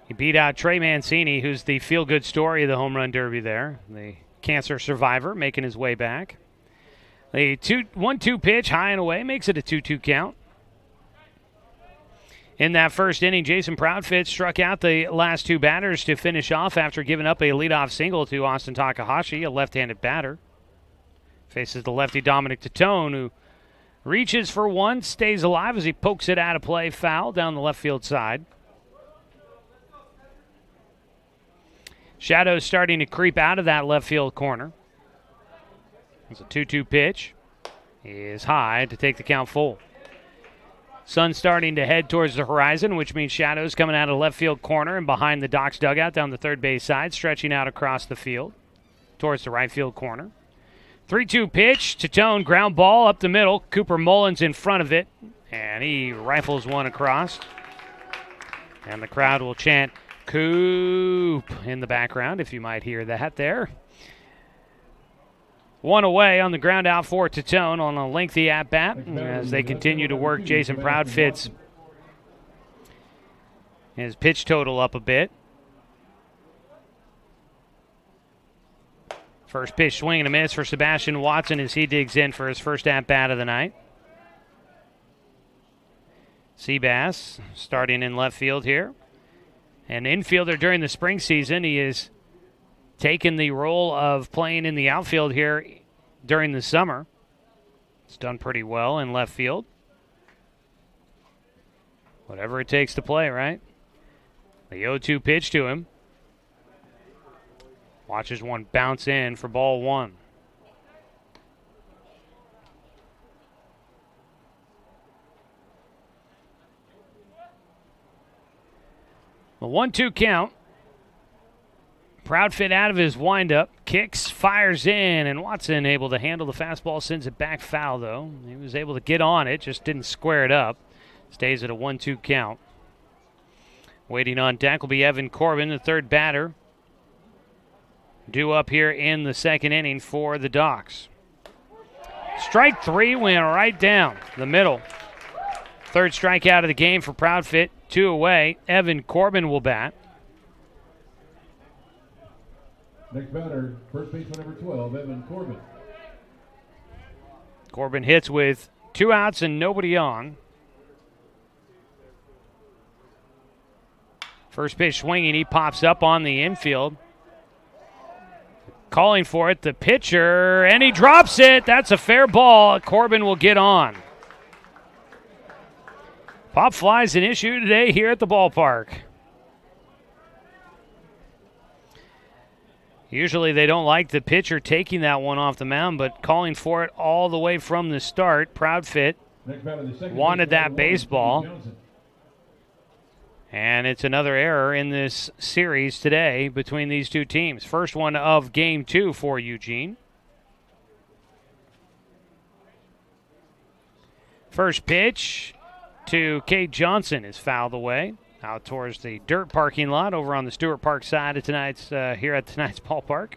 He beat out Trey Mancini, who's the feel-good story of the Home Run Derby there. The cancer survivor making his way back. A 1-2 pitch, high and away, makes it a 2-2 count. In that first inning, Jason Proudfit struck out the last two batters to finish off after giving up a leadoff single to Austin Takahashi, a left-handed batter. Faces the lefty Dominic Titone, who reaches for one, stays alive as he pokes it out of play, foul down the left field side. Shadows starting to creep out of that left field corner. It's a 2-2 pitch. He is high to take the count full. Sun starting to head towards the horizon, which means shadows coming out of the left field corner and behind the Docs dugout down the third base side, stretching out across the field towards the right field corner. 3-2 pitch. Titone, ground ball up the middle. Cooper Mullins in front of it, and he rifles one across. And the crowd will chant, "Coop," in the background, if you might hear that there. One away on the ground out for Titone on a lengthy at-bat as they continue to work Jason Proudfit's his pitch total up a bit. First pitch swing and a miss for Sebastian Watson as he digs in for his first at-bat of the night. Seabass starting in left field here. An infielder during the spring season. He is taken the role of playing in the outfield here during the summer. It's done pretty well in left field. Whatever it takes to play, right? The 0-2 pitch to him. Watches one bounce in for ball one. The 1-2 count. Proudfit out of his windup, kicks, fires in, and Watson able to handle the fastball, sends it back foul, though. He was able to get on it, just didn't square it up. Stays at a 1-2 count. Waiting on deck will be Evan Corbin, the third batter. Due up here in the second inning for the Docs. Strike three went right down the middle. Third strikeout of the game for Proudfit. 2 away. Evan Corbin will bat. Next batter, first baseman number 12, Evan Corbin. Corbin hits with 2 outs and nobody on. First pitch swinging, he pops up on the infield. Calling for it, the pitcher, and he drops it. That's a fair ball. Corbin will get on. Pop fly's an issue today here at the ballpark. Usually they don't like the pitcher taking that one off the mound, but calling for it all the way from the start. Proudfit wanted that baseball. And it's another error in this series today between these two teams. First one of game 2 for Eugene. First pitch to Cade Johnson is fouled away out towards the dirt parking lot over on the Stewart Park side of tonight's here at tonight's ballpark.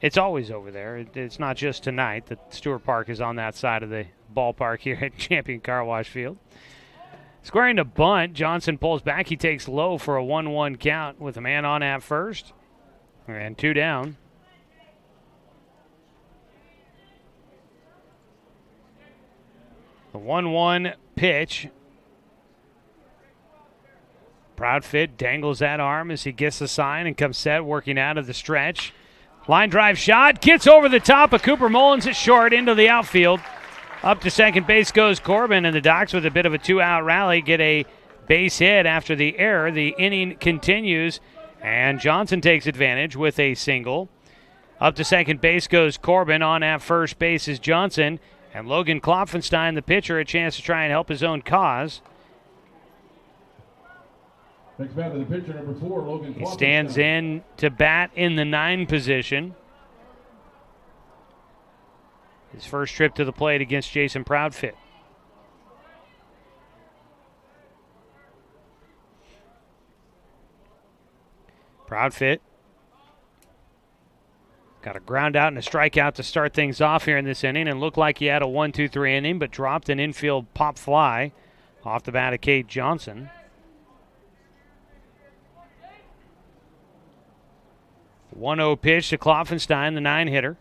It's always over there. It's not just tonight that Stewart Park is on that side of the ballpark here at Champion Car Wash Field. Squaring to bunt, Johnson pulls back. He takes low for a 1-1 count with a man on at first and 2 down. The 1-1 pitch. Proud Fit dangles that arm as he gets the sign and comes set, working out of the stretch. Line drive shot, gets over the top of Cooper Mullins at short into the outfield. Up to second base goes Corbin, and the Docs with a bit of a 2-out rally get a base hit after the error. The inning continues, and Johnson takes advantage with a single. Up to second base goes Corbin. On at first base is Johnson, and Logan Klopfenstein, the pitcher, a chance to try and help his own cause. Next batter, the pitcher, number 4, Logan Klopfenstein. He stands in to bat in the 9 position. His first trip to the plate against Jason Proudfit. Proudfit got a ground out and a strikeout to start things off here in this inning, and looked like he had a 1-2-3 inning, but dropped an infield pop fly off the bat of Cade Johnson. The 1-0 pitch to Klopfenstein, the 9-hitter.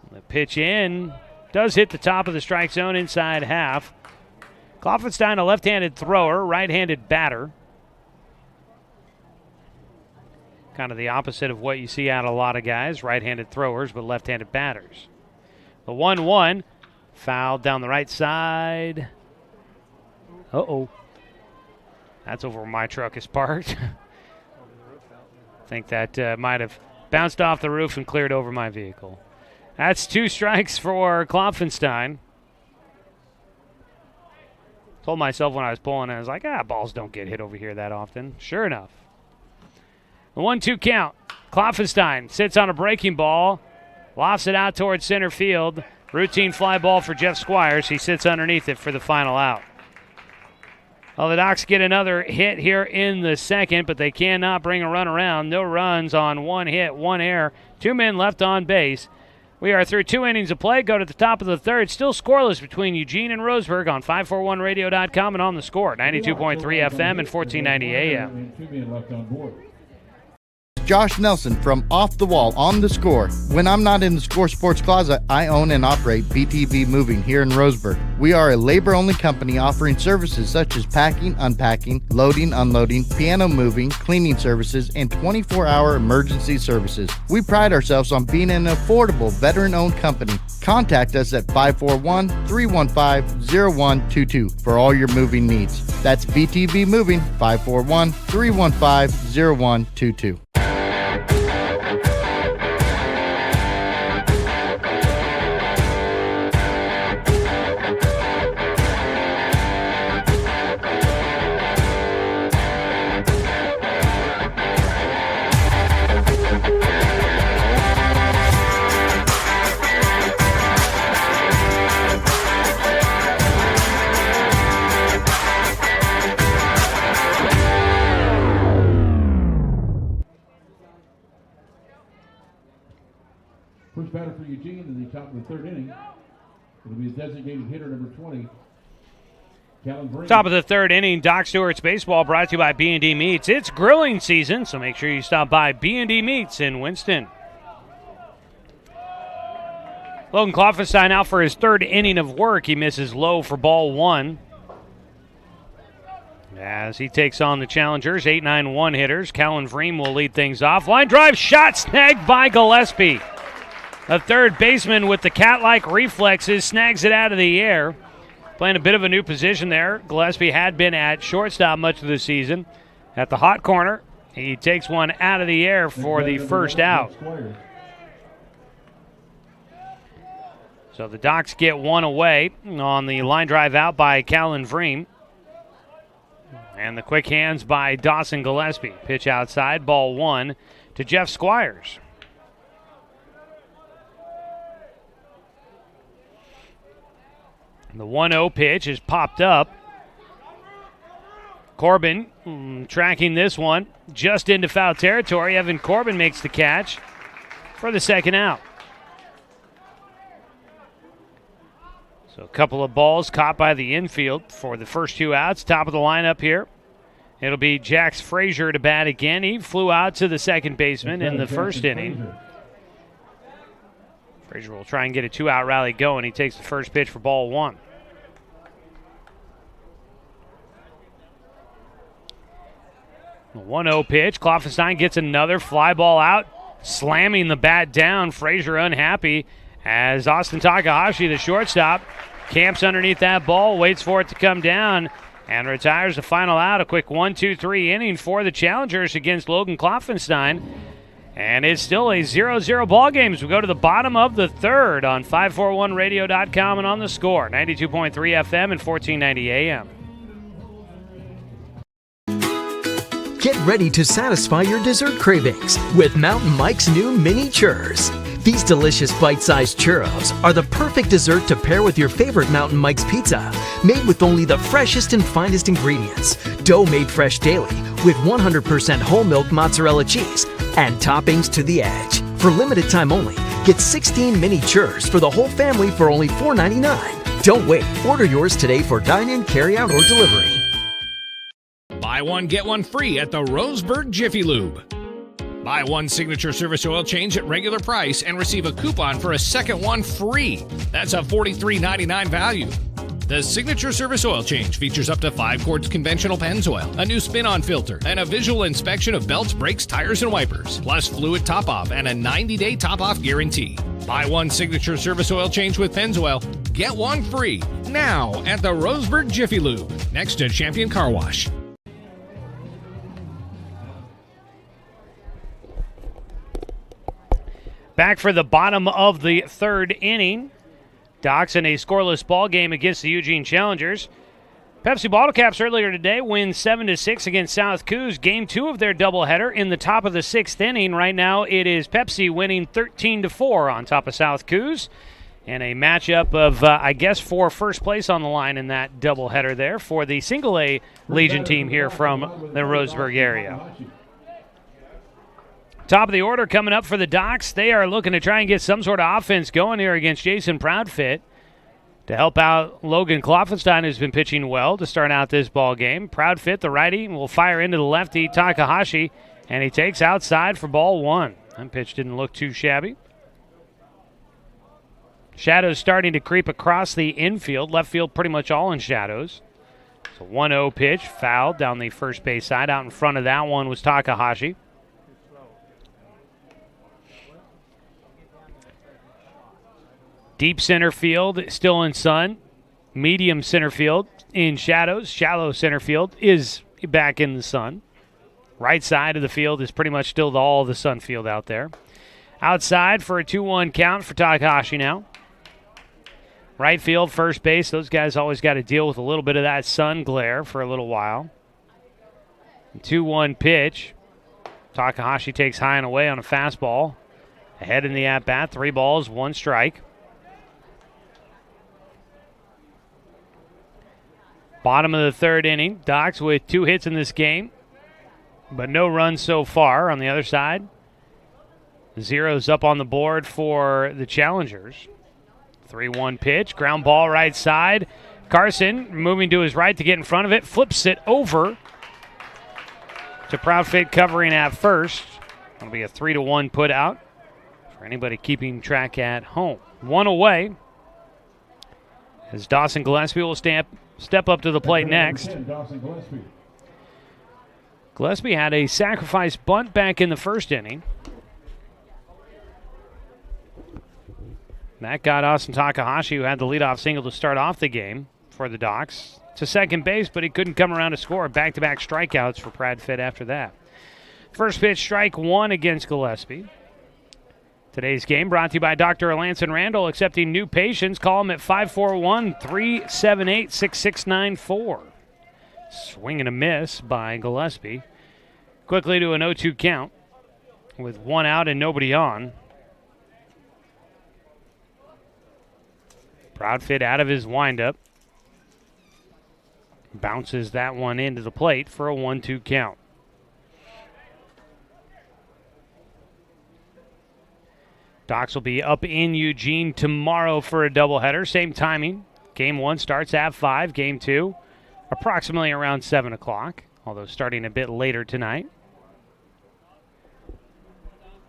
The pitch in does hit the top of the strike zone inside half. Klopfenstein, a left-handed thrower, right-handed batter. Kind of the opposite of what you see out of a lot of guys, right-handed throwers, but left-handed batters. The 1-1, fouled down the right side. Uh-oh. That's over where my truck is parked. I think that might have bounced off the roof and cleared over my vehicle. That's 2 strikes for Klopfenstein. Told myself when I was pulling, I was like, balls don't get hit over here that often. Sure enough. The 1-2 count. Klopfenstein sits on a breaking ball, lofts it out towards center field. Routine fly ball for Jeff Squires. He sits underneath it for the final out. Well, the Docs get another hit here in the second, but they cannot bring a run around. No runs on 1 hit, 1 error. 2 men left on base. We are through 2 innings of play. Go to the top of the third. Still scoreless between Eugene and Roseburg on 541radio.com and on the score. 92.3 FM and 1490 AM. 2 men left on board. Josh Nelson from Off the Wall on the Score. When I'm not in the Score Sports Closet, I own and operate BTV Moving here in Roseburg. We are a labor-only company offering services such as packing, unpacking, loading, unloading, piano moving, cleaning services, and 24-hour emergency services. We pride ourselves on being an affordable, veteran-owned company. Contact us at 541-315-0122 for all your moving needs. That's BTV Moving, 541-315-0122. First batter for Eugene in the top of the 3rd inning. It'll be his designated hitter, number 20, Callan Breen. Top of the 3rd inning, Doc Stewart's Baseball brought to you by B&D Meats. It's grilling season, so make sure you stop by B&D Meats in Winston. Logan Klopfenstein out for his 3rd inning of work. He misses low for ball 1. As he takes on the challengers, 8-9-1 hitters. Callan Vreem will lead things off. Line drive shot snagged by Gillespie. A third baseman with the cat-like reflexes snags it out of the air. Playing a bit of a new position there. Gillespie had been at shortstop much of the season. At the hot corner, he takes one out of the air for the first out. So the Docs get one away on the line drive out by Callan Vreem. And the quick hands by Dawson Gillespie. Pitch outside, ball one to Jeff Squires. The 1-0 pitch is popped up. Corbin tracking this one just into foul territory. Evan Corbin makes the catch for the second out. So a couple of balls caught by the infield for the first two outs. Top of the lineup here. It'll be Jax Frazier to bat again. He flew out to the second baseman in the first inning. Frazier will try and get a two-out rally going. He takes the first pitch for ball one. The 1-0 pitch. Kloffenstein gets another fly ball out, slamming the bat down. Frazier unhappy as Austin Takahashi, the shortstop, camps underneath that ball, waits for it to come down, and retires the final out. A quick 1-2-3 inning for the Challengers against Logan Kloffenstein. And it's still a 0-0 ball game as we go to the bottom of the third on 541radio.com and on the Score, 92.3 FM and 1490 AM. Get ready to satisfy your dessert cravings with Mountain Mike's new mini churros. These delicious bite-sized churros are the perfect dessert to pair with your favorite Mountain Mike's pizza, made with only the freshest and finest ingredients, dough made fresh daily with 100% whole milk mozzarella cheese, and toppings to the edge. For limited time only, get 16 mini churros for the whole family for only $4.99. Don't wait. Order yours today for dine-in, carry-out, or delivery. Buy one, get one free at the Roseburg Jiffy Lube. Buy one signature service oil change at regular price and receive a coupon for a second one free. That's a $43.99 value. The signature service oil change features up to 5 quarts conventional Pennzoil, a new spin-on filter, and a visual inspection of belts, brakes, tires, and wipers, plus fluid top-off and a 90-day top-off guarantee. Buy one signature service oil change with Pennzoil, get one free now at the Roseburg Jiffy Lube, next to Champion Car Wash. Back for the bottom of the third inning. Docs in a scoreless ball game against the Eugene Challengers. Pepsi Bottle Caps earlier today win 7-6 against South Coos. Game 2 of their doubleheader in the top of the sixth inning. Right now it is Pepsi winning 13-4 on top of South Coos. And a matchup of, I guess, for first place on the line in that doubleheader there for the single-A Legion team here from the Roseburg area. Top of the order coming up for the Docs. They are looking to try and get some sort of offense going here against Jason Proudfit to help out Logan Kloffenstein, who's been pitching well to start out this ball game. Proudfit, the righty, will fire into the lefty Takahashi, and he takes outside for ball one. That pitch didn't look too shabby. Shadows starting to creep across the infield. Left field pretty much all in shadows. It's a 1-0 pitch, fouled down the first base side. Out in front of that one was Takahashi. Deep center field, still in sun. Medium center field in shadows. Shallow center field is back in the sun. Right side of the field is pretty much still all the sun field out there. Outside for a 2-1 count for Takahashi now. Right field, first base, those guys always got to deal with a little bit of that sun glare for a little while. 2-1 pitch. Takahashi takes high and away on a fastball. Ahead in the at-bat, 3 balls, 1 strike. Bottom of the third inning. Docs with 2 hits in this game, but no runs so far. On the other side, 0's up on the board for the Challengers. 3-1 pitch. Ground ball right side. Carson moving to his right to get in front of it. Flips it over to Proudfit covering at first. That'll be a 3-1 put out for anybody keeping track at home. 1 away as Dawson Gillespie will step up to the plate next. Gillespie had a sacrifice bunt back in the first inning. That got Austin Takahashi, who had the leadoff single to start off the game for the Docs, to second base, but he couldn't come around to score. Back-to-back strikeouts for Proudfit after that. First pitch, strike 1 against Gillespie. Today's game brought to you by Dr. Alanson Randall, accepting new patients. Call him at 541-378-6694. Swing and a miss by Gillespie. Quickly to an 0-2 count with one out and nobody on. Proudfit out of his windup. Bounces that one into the plate for a 1-2 count. Docs will be up in Eugene tomorrow for a doubleheader. Same timing. Game 1 starts at 5. Game 2 approximately around 7 o'clock, although starting a bit later tonight.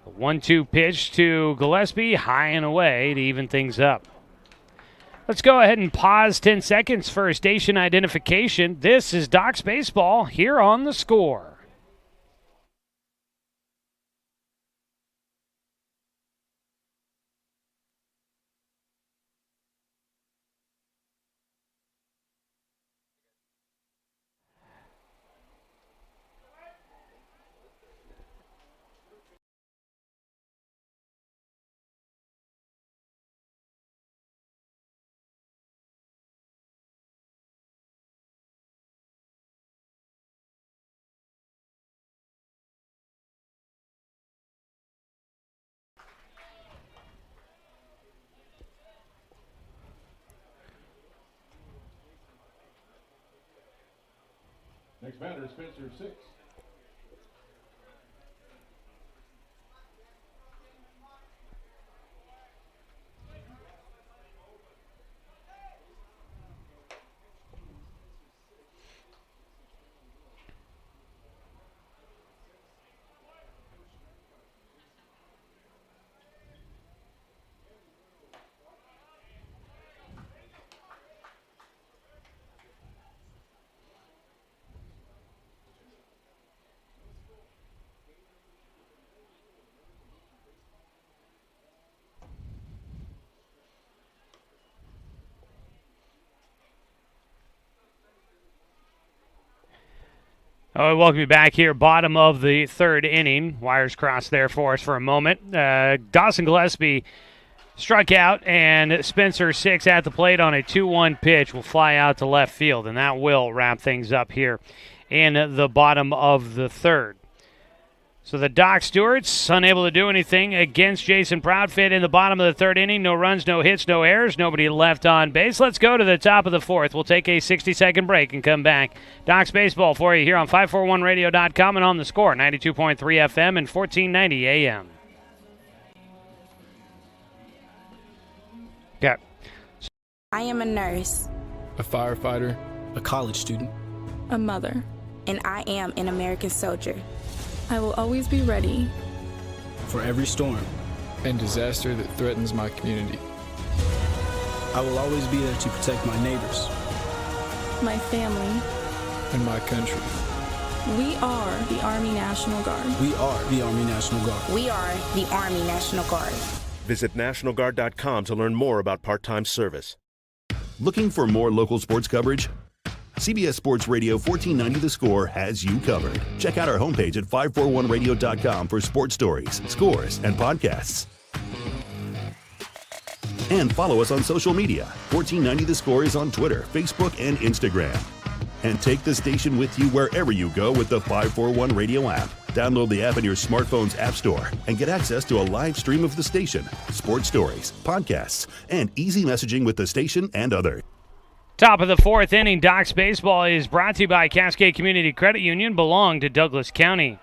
A 1-2 pitch to Gillespie, high and away to even things up. Let's go ahead and pause 10 seconds for station identification. This is Docs Baseball here on The Score. Next batter is Spencer 6. Oh, welcome you back here, bottom of the third inning. Wires crossed there for us for a moment. Dawson Gillespie struck out, and Spencer 6 at the plate on a 2-1 pitch will fly out to left field, and that will wrap things up here in the bottom of the third. So the Doc Stewarts unable to do anything against Jason Proudfit in the bottom of the third inning. No runs, no hits, no errors, nobody left on base. Let's go to the top of the fourth. We'll take a 60-second break and come back. Docs Baseball for you here on 541radio.com and on The Score, 92.3 FM and 1490 AM. Okay. I am a nurse, a firefighter, a college student, a mother, and I am an American soldier. I will always be ready for every storm and disaster that threatens my community. I will always be there to protect my neighbors, my family, and my country. We are the Army National Guard. We are the Army National Guard. We are the Army National Guard. Visit NationalGuard.com to learn more about part-time service. Looking for more local sports coverage? CBS Sports Radio 1490 The Score has you covered. Check out our homepage at 541radio.com for sports stories, scores, and podcasts. And follow us on social media. 1490 The Score is on Twitter, Facebook, and Instagram. And take the station with you wherever you go with the 541 Radio app. Download the app in your smartphone's app store and get access to a live stream of the station, sports stories, podcasts, and easy messaging with the station and others. Top of the fourth inning, Docs Baseball is brought to you by Cascade Community Credit Union, belong to Douglas County.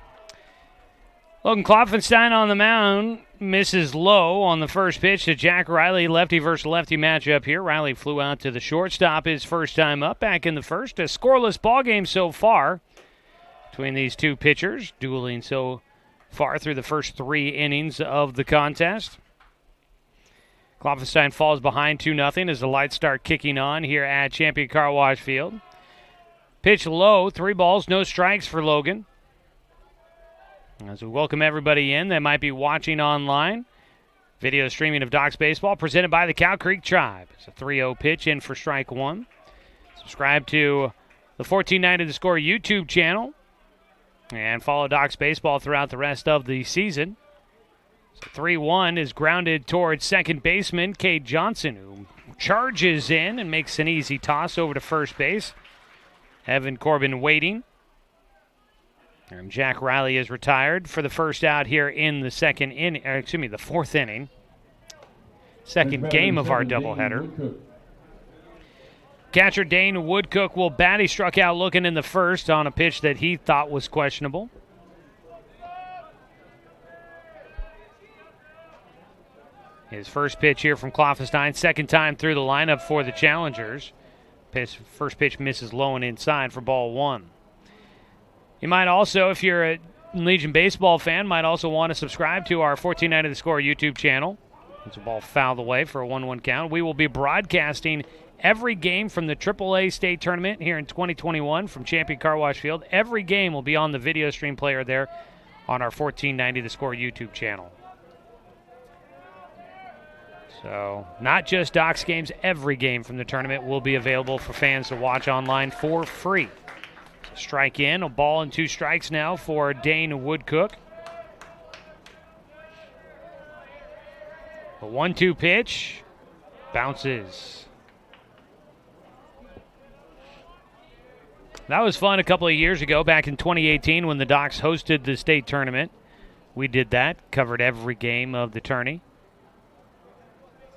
Logan Klopfenstein on the mound, misses low on the first pitch to Jack Riley, lefty versus lefty matchup here. Riley flew out to the shortstop his first time up, back in the first. A scoreless ball game so far between these two pitchers, dueling so far through the first 3 innings of the contest. Klopfenstein falls behind 2-0 as the lights start kicking on here at Champion Car Wash Field. Pitch low, 3 balls, no strikes for Logan. As we welcome everybody in that might be watching online. Video streaming of Docs Baseball presented by the Cow Creek Tribe. It's a 3-0 pitch in for strike 1. Subscribe to the 1490 The Score YouTube channel and follow Docs Baseball throughout the rest of the season. So 3-1 is grounded towards second baseman Cade Johnson, who charges in and makes an easy toss over to first base. Evan Corbin waiting. And Jack Riley is retired for the first out here in the the fourth inning. Second game of our doubleheader. Catcher Dane Woodcook will bat. He struck out looking in the first on a pitch that he thought was questionable. His first pitch here from Kloffenstein, second time through the lineup for the Challengers. First pitch misses low and inside for ball one. You might also, if you're a Legion baseball fan, might also want to subscribe to our 1490 The Score YouTube channel. It's a ball fouled away for a 1-1 count. We will be broadcasting every game from the AAA state tournament here in 2021 from Champion Car Wash Field. Every game will be on the video stream player there on our 1490 The Score YouTube channel. So not just Docs games, every game from the tournament will be available for fans to watch online for free. Strike in, a ball and 2 strikes now for Dane Woodcook. A 1-2 pitch, bounces. That was fun a couple of years ago, back in 2018 when the Docs hosted the state tournament. We did that, covered every game of the tourney.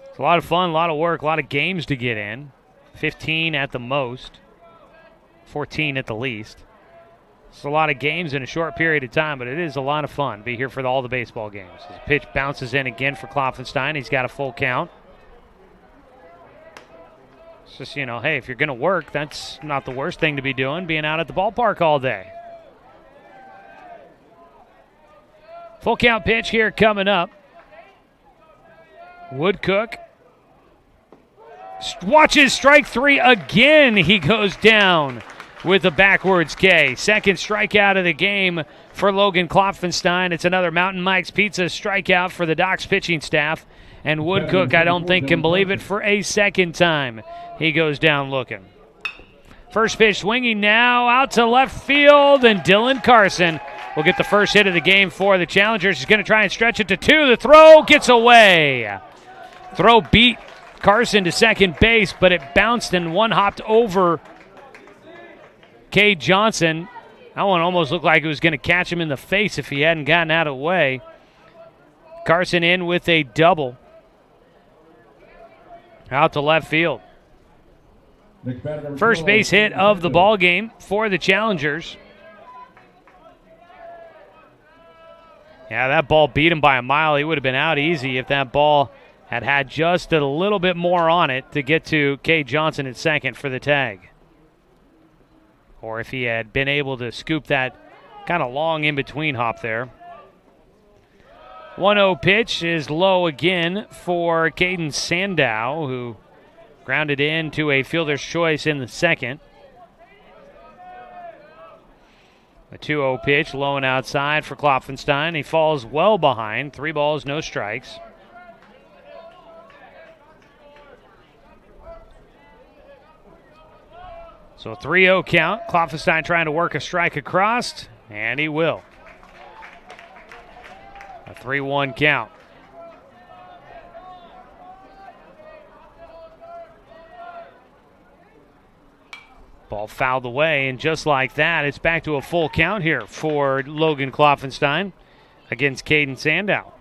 It's a lot of fun, a lot of work, a lot of games to get in. 15 at the most, 14 at the least. It's a lot of games in a short period of time, but it is a lot of fun. Be here for all the baseball games. His pitch bounces in again for Kloffenstein. He's got a full count. It's just, hey, if you're going to work, that's not the worst thing to be doing, being out at the ballpark all day. Full count pitch here coming up. Woodcook watches strike 3 again. He goes down with a backwards K. Second strikeout of the game for Logan Kloffenstein. It's another Mountain Mike's Pizza strikeout for the Docs pitching staff. And Woodcook, I don't think, can believe it for a second time. He goes down looking. First pitch swinging now out to left field, and Dylan Carson will get the first hit of the game for the Challengers. He's going to try and stretch it to 2. The throw gets away. Throw beat Carson to second base, but it bounced and one-hopped over Cade Johnson. That one almost looked like it was going to catch him in the face if he hadn't gotten out of the way. Carson in with a double. Out to left field. First base hit of the ball game for the Challengers. Yeah, that ball beat him by a mile. He would have been out easy if that ball had just a little bit more on it to get to Cade Johnson at second for the tag. Or if he had been able to scoop that kind of long in-between hop there. 1-0 pitch is low again for Caden Sandow, who grounded into a fielder's choice in the second. A 2-0 pitch, low and outside for Kloffenstein. He falls well behind. 3 balls, no strikes. So 3-0 count. Kloffenstein trying to work a strike across, and he will. A 3-1 count. Ball fouled away, and just like that, it's back to a full count here for Logan Kloffenstein against Caden Sandow.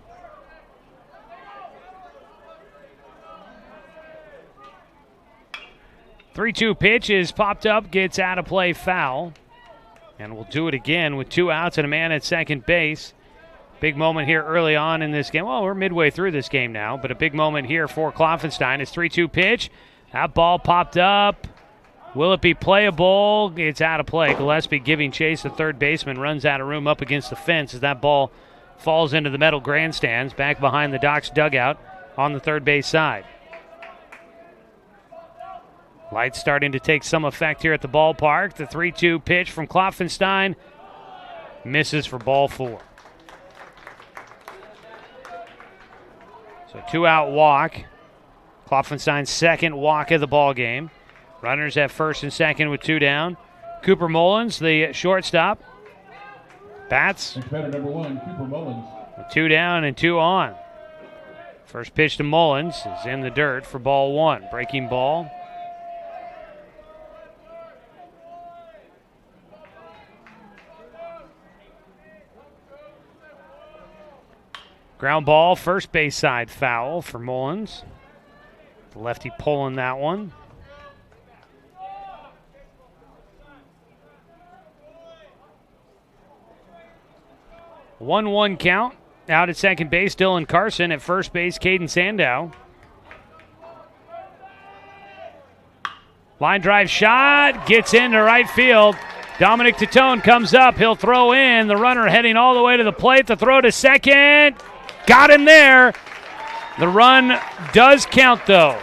Three-2 pitch is popped up, gets out of play, foul. And we'll do it again with 2 outs and a man at second base. Big moment here early on in this game. Well, we're midway through this game now, but a big moment here for Kloffenstein. It's 3-2 pitch. That ball popped up. Will it be playable? It's out of play. Gillespie giving chase. The third baseman runs out of room up against the fence as that ball falls into the metal grandstands back behind the Docs dugout on the third base side. Lights starting to take some effect here at the ballpark. The 3-2 pitch from Kloffenstein misses for ball 4. So 2-out walk. Kloffenstein's second walk of the ball game. Runners at first and second with 2 down. Cooper Mullins, the shortstop. Bats. Batter number 1, Cooper Mullins. With 2 down and 2 on. First pitch to Mullins is in the dirt for ball 1. Breaking ball. Ground ball, first base side foul for Mullins. The lefty pulling that one. 1-1 count. Out at second base, Dylan Carson. At first base, Caden Sandow. Line drive shot, gets into right field. Dominic Tatone comes up, he'll throw in. The runner heading all the way to the plate. The throw to second, got him there. The run does count though.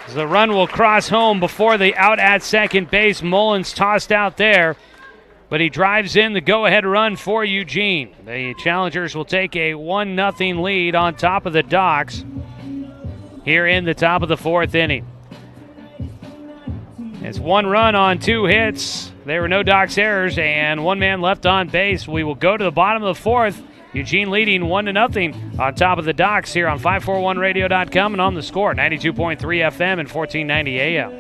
The run will cross home before the out at second base. Mullins tossed out there, but he drives in the go-ahead run for Eugene. The Challengers will take a 1-0 lead on top of the Docks here in the top of the 4th inning. It's 1 run on 2 hits. There were no Docks errors and 1 man left on base. We will go to the bottom of the 4th. Eugene leading 1-0 on top of the Docks here on 541radio.com and on the Score, 92.3 FM and 1490 AM.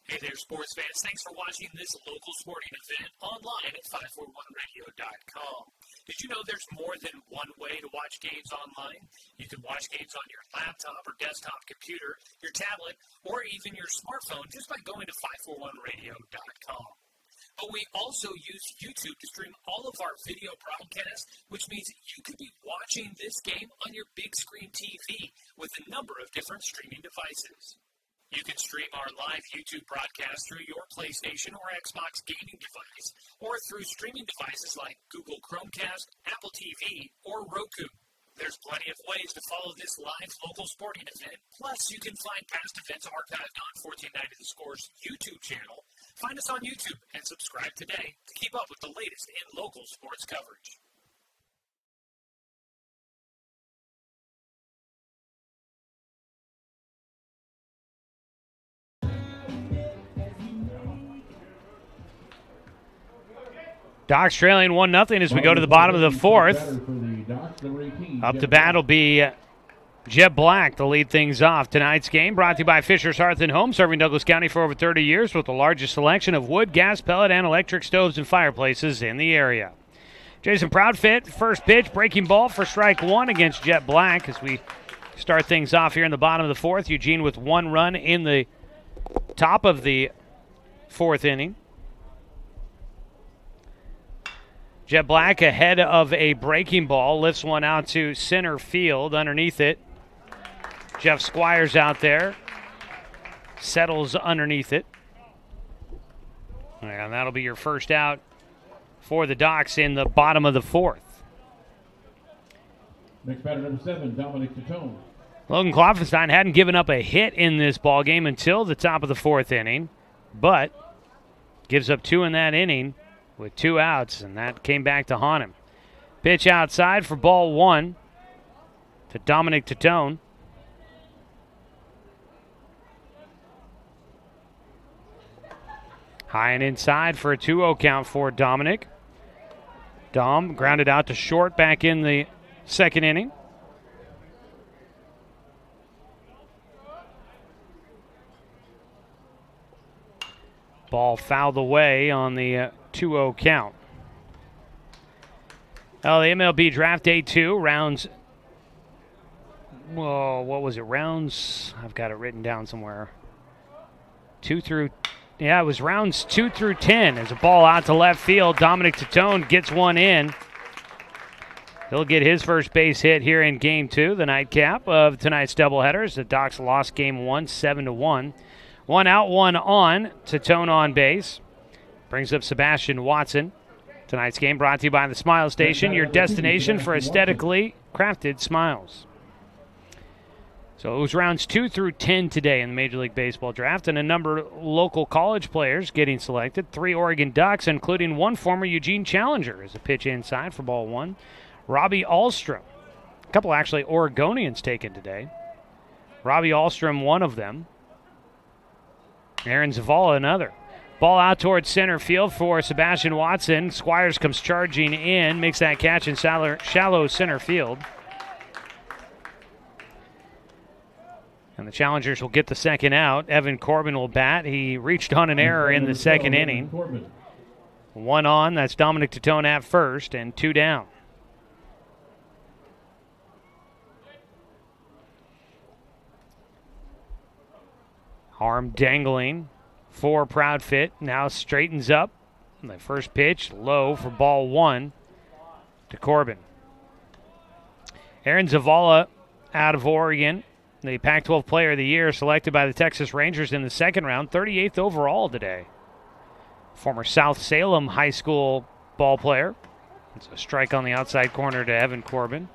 Hey there, sports fans. Thanks for watching this local sporting event online at 541radio.com. Did you know there's more than one way to watch games online? You can watch games on your laptop or desktop computer, your tablet, or even your smartphone just by going to 541radio.com. But we also use YouTube to stream all of our video broadcasts, which means you could be watching this game on your big screen TV with a number of different streaming devices. You can stream our live YouTube broadcast through your PlayStation or Xbox gaming device, or through streaming devices like Google Chromecast, Apple TV, or Roku. There's plenty of ways to follow this live local sporting event. Plus, you can find past events archived on 1490 The Score's YouTube channel. Find us on YouTube and subscribe today to keep up with the latest in local sports coverage. Docks trailing 1-0 as we go to the bottom of the 4th. Up to bat will be Jeb Black to lead things off. Tonight's game brought to you by Fisher's Hearth and Home, serving Douglas County for over 30 years with the largest selection of wood, gas, pellet, and electric stoves and fireplaces in the area. Jason Proudfit, first pitch, breaking ball for strike 1 against Jeb Black as we start things off here in the bottom of the 4th. Eugene with 1 run in the top of the 4th inning. Jeb Black ahead of a breaking ball, lifts one out to center field. Underneath it, Jeff Squires out there, settles underneath it. And that'll be your first out for the Docks in the bottom of the 4th. Next batter, number 7, Dominic Tatone. Logan Kloffenstein hadn't given up a hit in this ballgame until the top of the 4th inning, but gives up 2 in that inning with 2 outs, and that came back to haunt him. Pitch outside for ball 1 to Dominic Tatone. High and inside for a 2-0 count for Dominic. Dom grounded out to short back in the 2nd inning. Ball fouled away on the 2-0 count. Oh, the MLB Draft Day 2, rounds, whoa, what was it, rounds, I've got it written down somewhere. It was rounds 2 through 10. There's a ball out to left field. Dominic Tatone gets one in. He'll get his first base hit here in Game 2, the nightcap of tonight's doubleheaders. The Docks lost Game 1, 7-1. 1 out, 1 on. Tatone on base. Brings up Sebastian Watson. Tonight's game brought to you by the Smile Station, your destination for aesthetically crafted smiles. So it was rounds 2 through 10 today in the Major League Baseball draft, and a number of local college players getting selected. 3 Oregon Ducks, including 1 former Eugene Challenger, as a pitch inside for ball 1. Robbie Ahlstrom. A couple actually Oregonians taken today. Robbie Ahlstrom, one of them. Aaron Zavala, another. Ball out towards center field for Sebastian Watson. Squires comes charging in, makes that catch in shallow center field. And the Challengers will get the second out. Evan Corbin will bat. He reached on an error in the second inning. One on, that's Dominic Titone at first, and 2 down. Arm dangling for Proudfit. Now straightens up. The first pitch low for ball 1 to Corbin. Aaron Zavala out of Oregon, the Pac-12 Player of the Year, selected by the Texas Rangers in the second round, 38th overall today. Former South Salem High School ball player. It's a strike on the outside corner to Evan Corbin.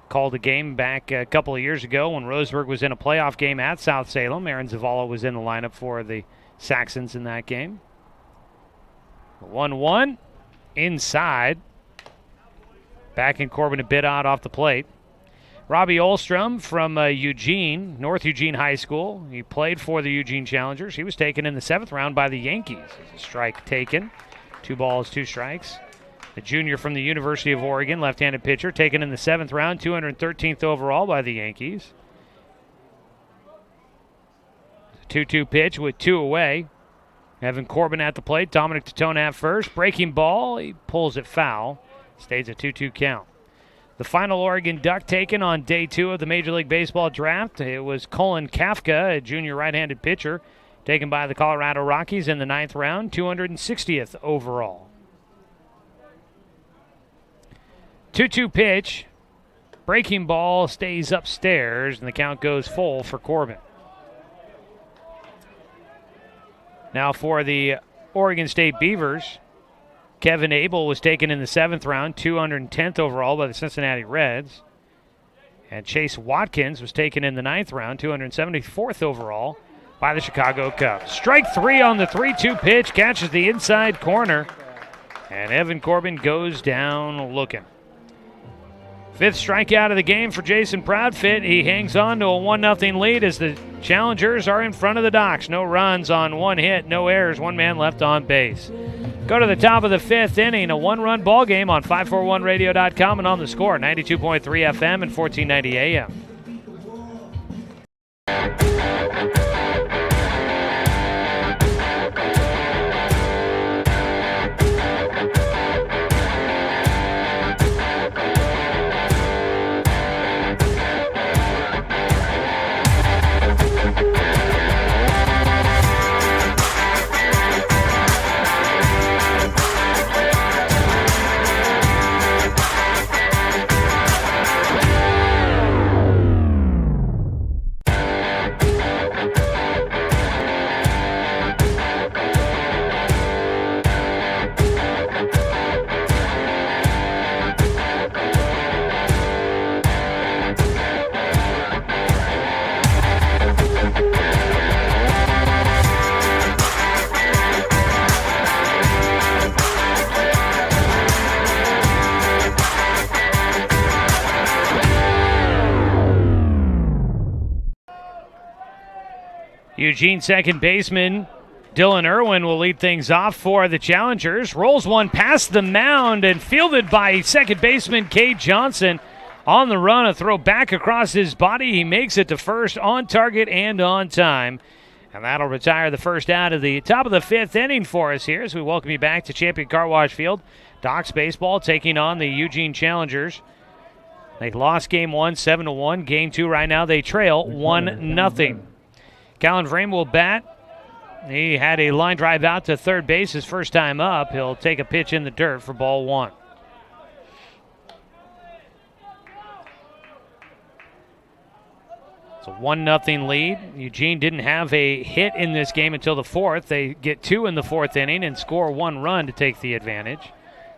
Called a game back a couple of years ago when Roseburg was in a playoff game at South Salem. Aaron Zavala was in the lineup for the Saxons in that game. 1-1 inside. Backing Corbin a bit out off the plate. Robbie Olstrom from Eugene, North Eugene High School. He played for the Eugene Challengers. He was taken in the 7th round by the Yankees. There's a strike taken. 2 balls, 2 strikes. The junior from the University of Oregon, left-handed pitcher, taken in the 7th round, 213th overall by the Yankees. 2-2 pitch with 2 away. Evan Corbin at the plate. Dominic Titone at first. Breaking ball. He pulls it foul. Stays a 2-2 count. The final Oregon Duck taken on day 2 of the Major League Baseball draft. It was Colin Kafka, a junior right-handed pitcher, taken by the Colorado Rockies in the 9th round, 260th overall. 2-2 pitch. Breaking ball stays upstairs, and the count goes full for Corbin. Now for the Oregon State Beavers, Kevin Abel was taken in the 7th round, 210th overall by the Cincinnati Reds. And Chase Watkins was taken in the 9th round, 274th overall by the Chicago Cubs. Strike 3 on the 3-2 pitch, catches the inside corner, and Evan Corbin goes down looking. 5th strikeout of the game for Jason Proudfit. He hangs on to a 1-0 lead as the Challengers are in front of the Docks. No runs on 1 hit, no errors, 1 man left on base. Go to the top of the 5th inning, a 1-run ball game on 541radio.com and on the Score, 92.3 FM and 1490 AM. Eugene second baseman Dylan Irwin will lead things off for the Challengers. Rolls one past the mound and fielded by second baseman Cade Johnson. On the run, a throw back across his body. He makes it to first on target and on time. And that'll retire the first out of the top of the 5th inning for us here as we welcome you back to Champion Car Wash Field. Docks baseball taking on the Eugene Challengers. They lost game 1, 7-1. Game 2 right now they trail 1-0. Callan Vrame will bat. He had a line drive out to third base his first time up. He'll take a pitch in the dirt for ball 1. It's a 1-0 lead. Eugene didn't have a hit in this game until the 4th. They get 2 in the 4th inning and score 1 run to take the advantage.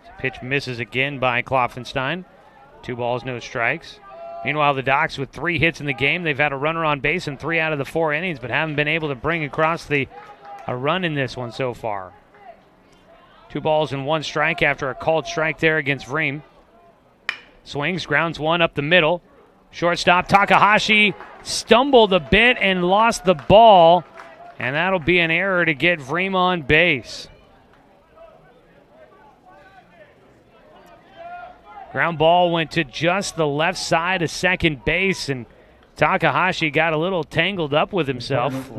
The pitch misses again by Klopfenstein. 2 balls, no strikes. Meanwhile, the Docks with 3 hits in the game. They've had a runner on base in 3 out of the 4 innings, but haven't been able to bring across a run in this one so far. 2 balls and 1 strike after a called strike there against Vreem. Swings, grounds one up the middle. Shortstop Takahashi stumbled a bit and lost the ball. And that'll be an error to get Vreem on base. Ground ball went to just the left side of second base, and Takahashi got a little tangled up with himself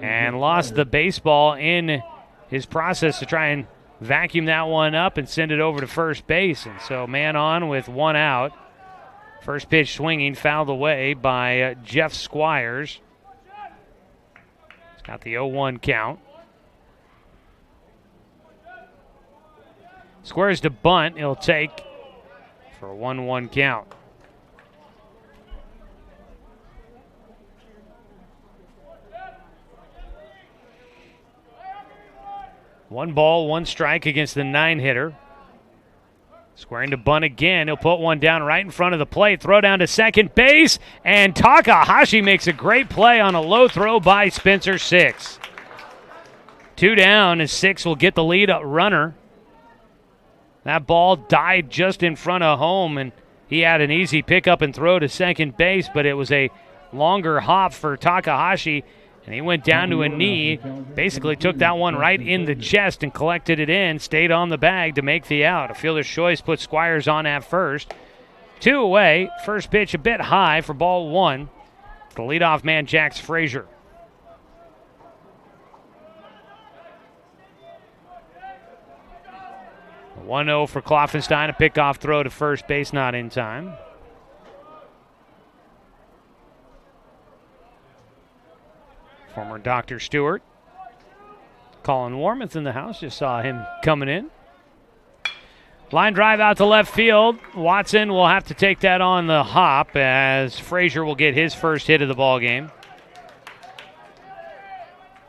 and lost the baseball in his process to try and vacuum that one up and send it over to first base. And so man on with one out. First pitch swinging, fouled away by Jeff Squires. He's got the 0-1 count. Squares to bunt. He'll take for a 1-1 count. One ball, one strike against the 9-hitter. Squaring to bunt again. He'll put one down right in front of the plate. Throw down to second base, and Takahashi makes a great play on a low throw by Spencer Six. 2 down, as Six will get the lead runner. That ball died just in front of home, and he had an easy pickup and throw to second base, but it was a longer hop for Takahashi, and he went down to a knee, basically took that one right in the chest and collected it in, stayed on the bag to make the out. A fielder's choice put Squires on at first. 2 away, first pitch a bit high for ball 1. The leadoff man, Jax Frazier. 1-0 for Kloffenstein, a pickoff throw to first base, not in time. Former Dr. Stewart. Colin Warmouth in the house, just saw him coming in. Line drive out to left field. Watson will have to take that on the hop as Frazier will get his first hit of the ball game.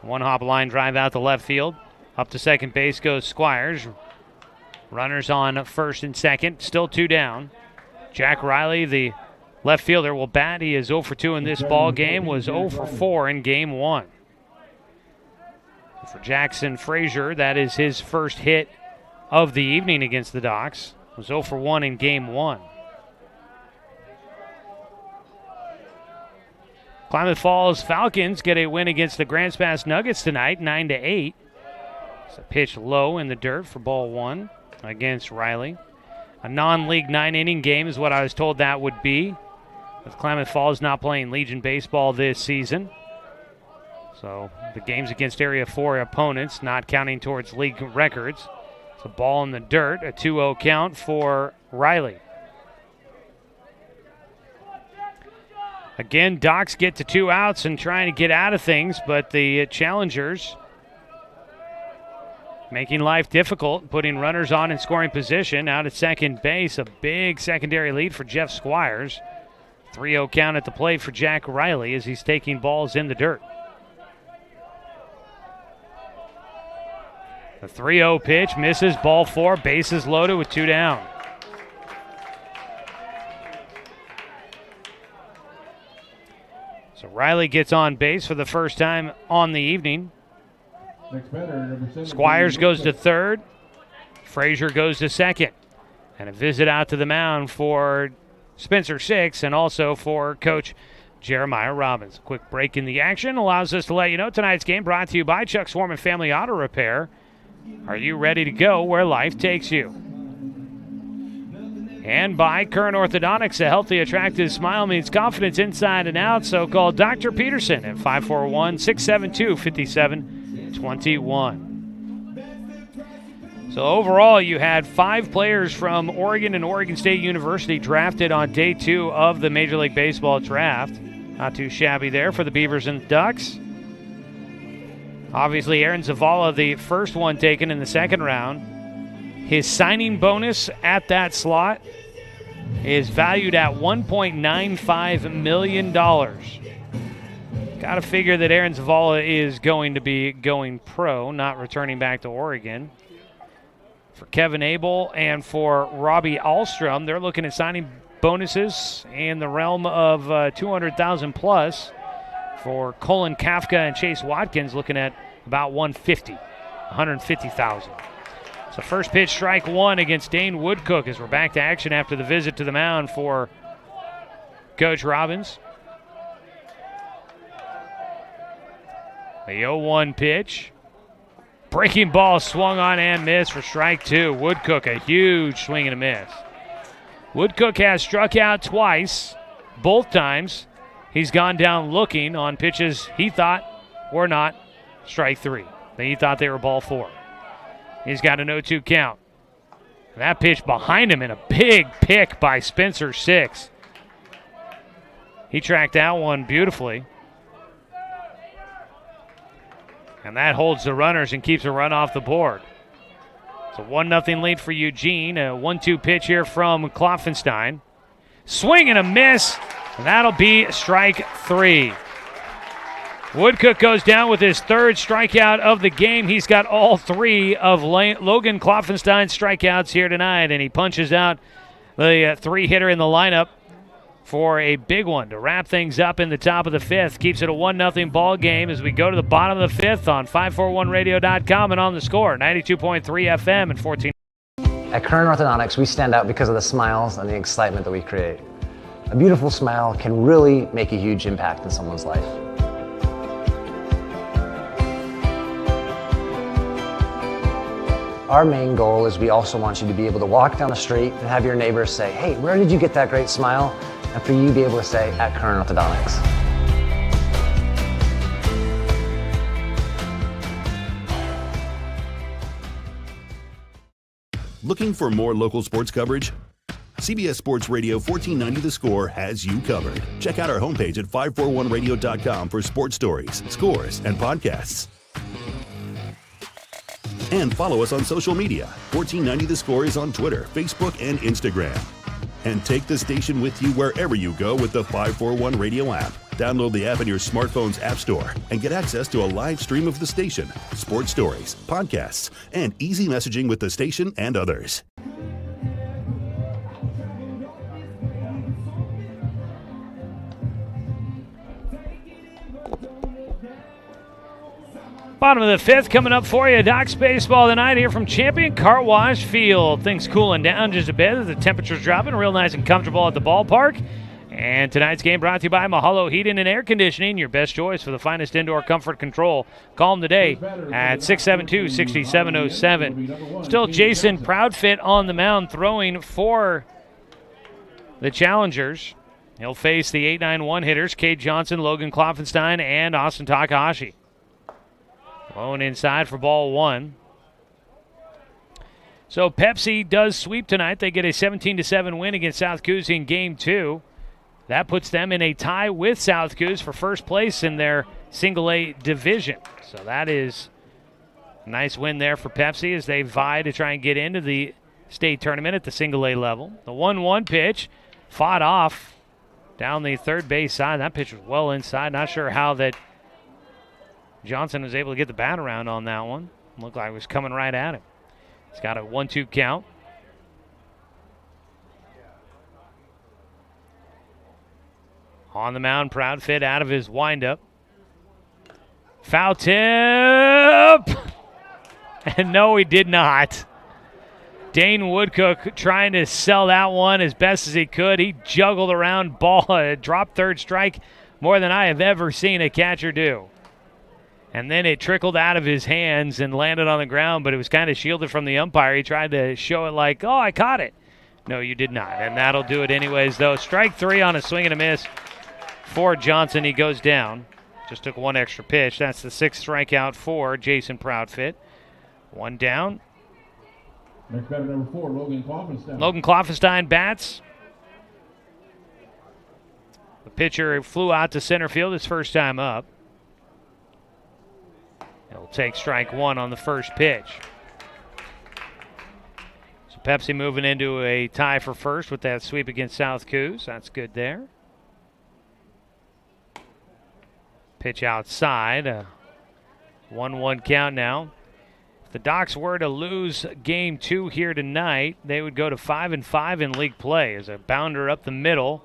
One hop line drive out to left field. Up to second base goes Squires. Runners on first and second, still 2 down. Jack Riley, the left fielder, will bat. He is 0 for 2 in this ball game, was 0 for 4 in game 1. For Jackson Frazier, that is his first hit of the evening against the Docs. Was 0 for 1 in game 1. Klamath Falls Falcons get a win against the Grants Pass Nuggets tonight, 9-8. It's a pitch low in the dirt for ball 1. Against Riley. A non-league 9-inning game is what I was told that would be, with Klamath Falls not playing Legion baseball this season. So the games against Area 4 opponents not counting towards league records. It's a ball in the dirt, a 2-0 count for Riley. Again, Docs get to 2 outs and trying to get out of things, but the challengers making life difficult, putting runners on in scoring position. Out at second base, a big secondary lead for Jeff Squires. 3-0 count at the plate for Jack Riley as he's taking balls in the dirt. The 3-0 pitch misses, ball 4, bases loaded with 2 down. So Riley gets on base for the first time on the evening. Squires goes to third. Frazier goes to second. And a visit out to the mound for Spencer Six and also for Coach Jeremiah Robbins. A quick break in the action allows us to let you know tonight's game brought to you by Chuck Swarman Family Auto Repair. Are you ready to go where life takes you? And by Current Orthodontics, a healthy, attractive smile means confidence inside and out. So call Dr. Peterson at 541-672-5721. So overall, you had 5 players from Oregon and Oregon State University drafted on day 2 of the Major League Baseball draft. Not too shabby there for the Beavers and Ducks. Obviously, Aaron Zavala, the first one taken in the second round. His signing bonus at that slot is valued at $1.95 million. Got to figure that Aaron Zavala is going to be going pro, not returning back to Oregon. For Kevin Abel and for Robbie Ahlstrom, they're looking at signing bonuses in the realm of $200,000 plus. For Colin Kafka and Chase Watkins, looking at about $150,000. So first pitch, strike 1 against Dane Woodcook as we're back to action after the visit to the mound for Coach Robbins. The 0-1 pitch. Breaking ball swung on and missed for strike two. Woodcook, a huge swing and a miss. Woodcook has struck out twice. Both times he's gone down looking on pitches he thought were not strike three. He thought they were ball four. He's got a 0-2 count. That pitch behind him in a big pick by Spencer Six. He tracked that one beautifully. And that holds the runners and keeps a run off the board. It's a 1-0 lead for Eugene. A 1-2 pitch here from Klopfenstein. Swing and a miss, and that'll be strike three. Woodcook goes down with his third strikeout of the game. He's got all three of Logan Klopfenstein's strikeouts here tonight, and he punches out the three-hitter in the lineup for a big one to wrap things up in the top of the fifth. Keeps it a 1-0 ball game as we go to the bottom of the fifth on 541radio.com and on the score, 92.3 FM and 14. At Current Orthodontics, we stand out because of the smiles and the excitement that we create. A beautiful smile can really make a huge impact in someone's life. Our main goal is we also want you to be able to walk down the street and have your neighbors say, "Hey, where did you get that great smile?" And for you to be able to say, "At Current Orthodontics." Looking for more local sports coverage? CBS Sports Radio 1490 The Score has you covered. Check out our homepage at 541radio.com for sports stories, scores, and podcasts. And follow us on social media. 1490 The Score is on Twitter, Facebook, and Instagram. And take the station with you wherever you go with the 541 Radio app. Download the app in your smartphone's app store and get access to a live stream of the station, sports stories, podcasts, and easy messaging with the station and others. Bottom of the fifth coming up for you. Docs baseball tonight here from Champion Car Wash Field. Things cooling down just a bit as the temperature's dropping. Real nice and comfortable at the ballpark. And tonight's game brought to you by Mahalo Heating and Air Conditioning, your best choice for the finest indoor comfort control. Call them today at 672-6707. Still Jason Proudfit on the mound throwing for the Challengers. He'll face the 8-9-1 hitters, Cade Johnson, Logan Klopfenstein, and Austin Takahashi. Going inside for ball one. So Pepsi does sweep tonight. They get a 17-7 win against South Coos in game two. That puts them in a tie with South Coos for first place in their single A division. So that is a nice win there for Pepsi as they vie to try and get into the state tournament at the single A level. The 1-1 pitch fought off down the third base side. That pitch was well inside. Not sure how that Johnson was able to get the bat around on that one. Looked like it was coming right at him. He's got a 1-2 count. On the mound, Proudfit out of his windup. Foul tip! And no, he did not. Dane Woodcook trying to sell that one as best as he could. He juggled around ball, dropped third strike more than I have ever seen a catcher do. And then it trickled out of his hands and landed on the ground, but it was kind of shielded from the umpire. He tried to show it like, "Oh, I caught it." No, you did not. And that'll do it anyways, though. Strike three on a swing and a miss for Johnson. He goes down. Just took one extra pitch. That's the sixth strikeout for Jason Proudfit. One down. Next batter, number 4, Logan Klopfenstein. Logan Klopfenstein bats. The pitcher flew out to center field his first time up. He'll take strike one on the first pitch. So Pepsi moving into a tie for first with that sweep against South Coos. That's good there. Pitch outside. A 1-1 count now. If the Docs were to lose game two here tonight, they would go to 5-5 in league play as a bounder up the middle.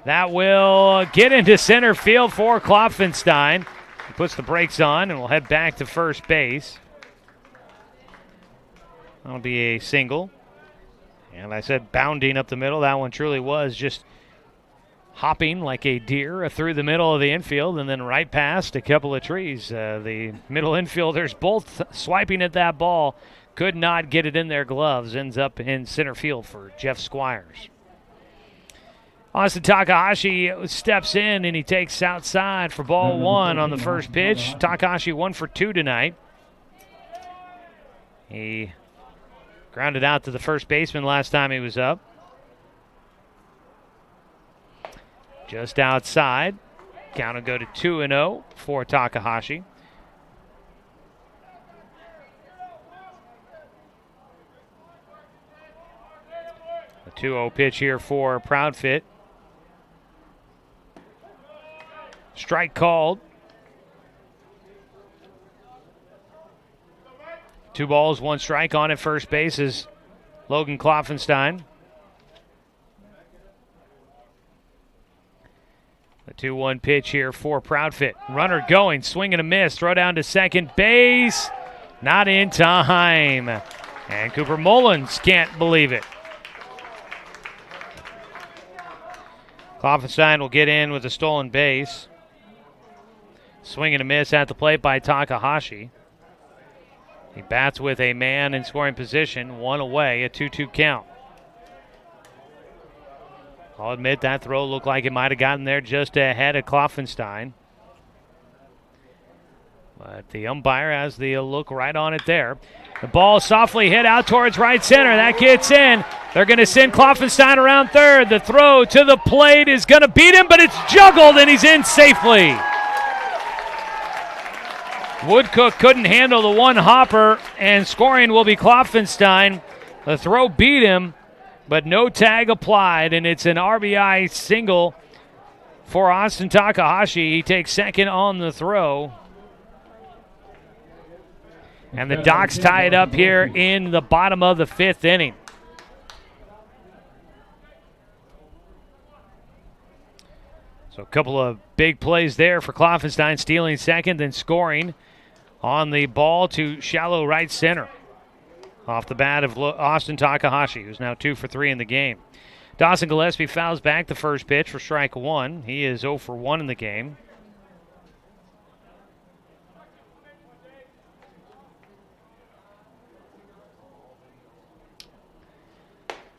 That will get into center field for Klopfenstein. He puts the brakes on and will head back to first base. That'll be a single. And I said bounding up the middle. That one truly was just hopping like a deer through the middle of the infield and then right past a couple of trees. The middle infielders both swiping at that ball. Could not get it in their gloves. Ends up in center field for Jeff Squires. Austin Takahashi steps in and he takes outside for ball one on the first pitch. Takahashi 1 for 2 tonight. He grounded out to the first baseman last time he was up. Just outside. Count will go to 2-0 for Takahashi. A 2-0 pitch here for Proudfit. Strike called. 2 balls, 1 strike on at first base is Logan Kloffenstein. The 2-1 pitch here for Proudfit. Runner going, swing and a miss. Throw down to second base. Not in time. And Cooper Mullins can't believe it. Kloffenstein will get in with a stolen base. Swing and a miss at the plate by Takahashi. He bats with a man in scoring position, 1 away, a 2-2 count. I'll admit that throw looked like it might have gotten there just ahead of Kloffenstein. But the umpire has the look right on it there. The ball softly hit out towards right center. That gets in. They're going to send Kloffenstein around third. The throw to the plate is going to beat him, but it's juggled and he's in safely. Woodcook couldn't handle the one hopper, and scoring will be Kloffenstein. The throw beat him, but no tag applied, and it's an RBI single for Austin Takahashi. He takes second on the throw. And the Docs tie it up here in the bottom of the 5th inning. So a couple of big plays there for Kloffenstein, stealing second and scoring on the ball to shallow right center. Off the bat of Austin Takahashi, who's now 2 for 3 in the game. Dawson Gillespie fouls back the first pitch for strike 1. He is 0 for 1 in the game.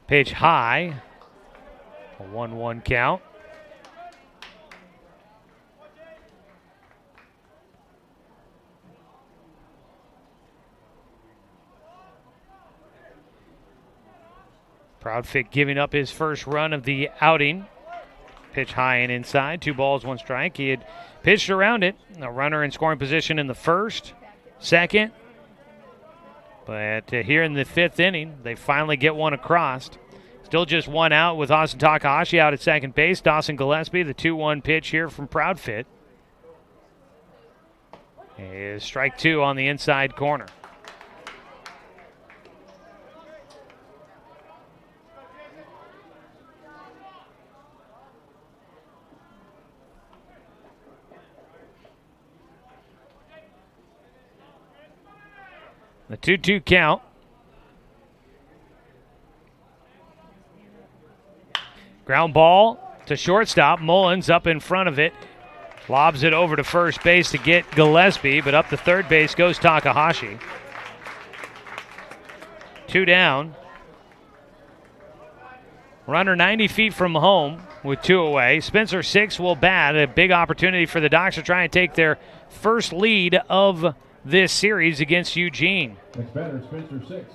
Pitch high, a 1-1 count. Proudfit giving up his first run of the outing. Pitch high and inside, 2 balls, 1 strike. He had pitched around it. A runner in scoring position in the first, second. But here in the 5th inning, they finally get one across. Still just 1 out with Austin Takahashi out at second base. Dawson Gillespie, the 2-1 pitch here from Proudfit. Is strike 2 on the inside corner. The 2-2 count. Ground ball to shortstop. Mullins up in front of it. Lobs it over to first base to get Gillespie, but up to third base goes Takahashi. 2 down. Runner 90 feet from home with 2 away. Spencer 6 will bat. A big opportunity for the Docs to try and take their first lead of this series against Eugene. Next batter, Spencer 6.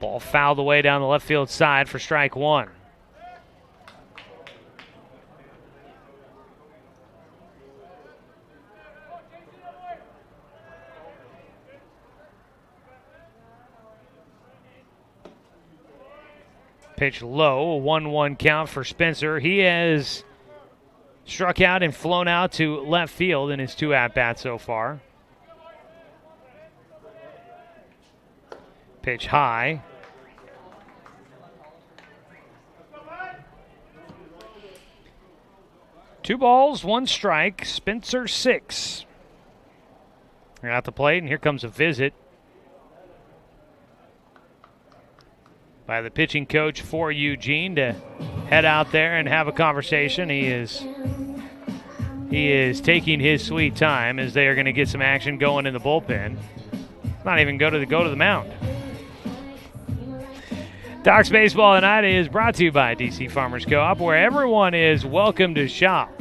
Ball fouled away down the left field side for strike 1. Pitch low, a 1-1 count for Spencer. He has struck out and flown out to left field in his 2 at-bats so far. Pitch high. Two balls, 1 strike. Spencer 6. They're at the plate, and here comes a visit by the pitching coach for Eugene to head out there and have a conversation. He is taking his sweet time as they are going to get some action going in the bullpen. Not even go to the mound. Docs Baseball Tonight is brought to you by DC Farmers Co-op, where everyone is welcome to shop.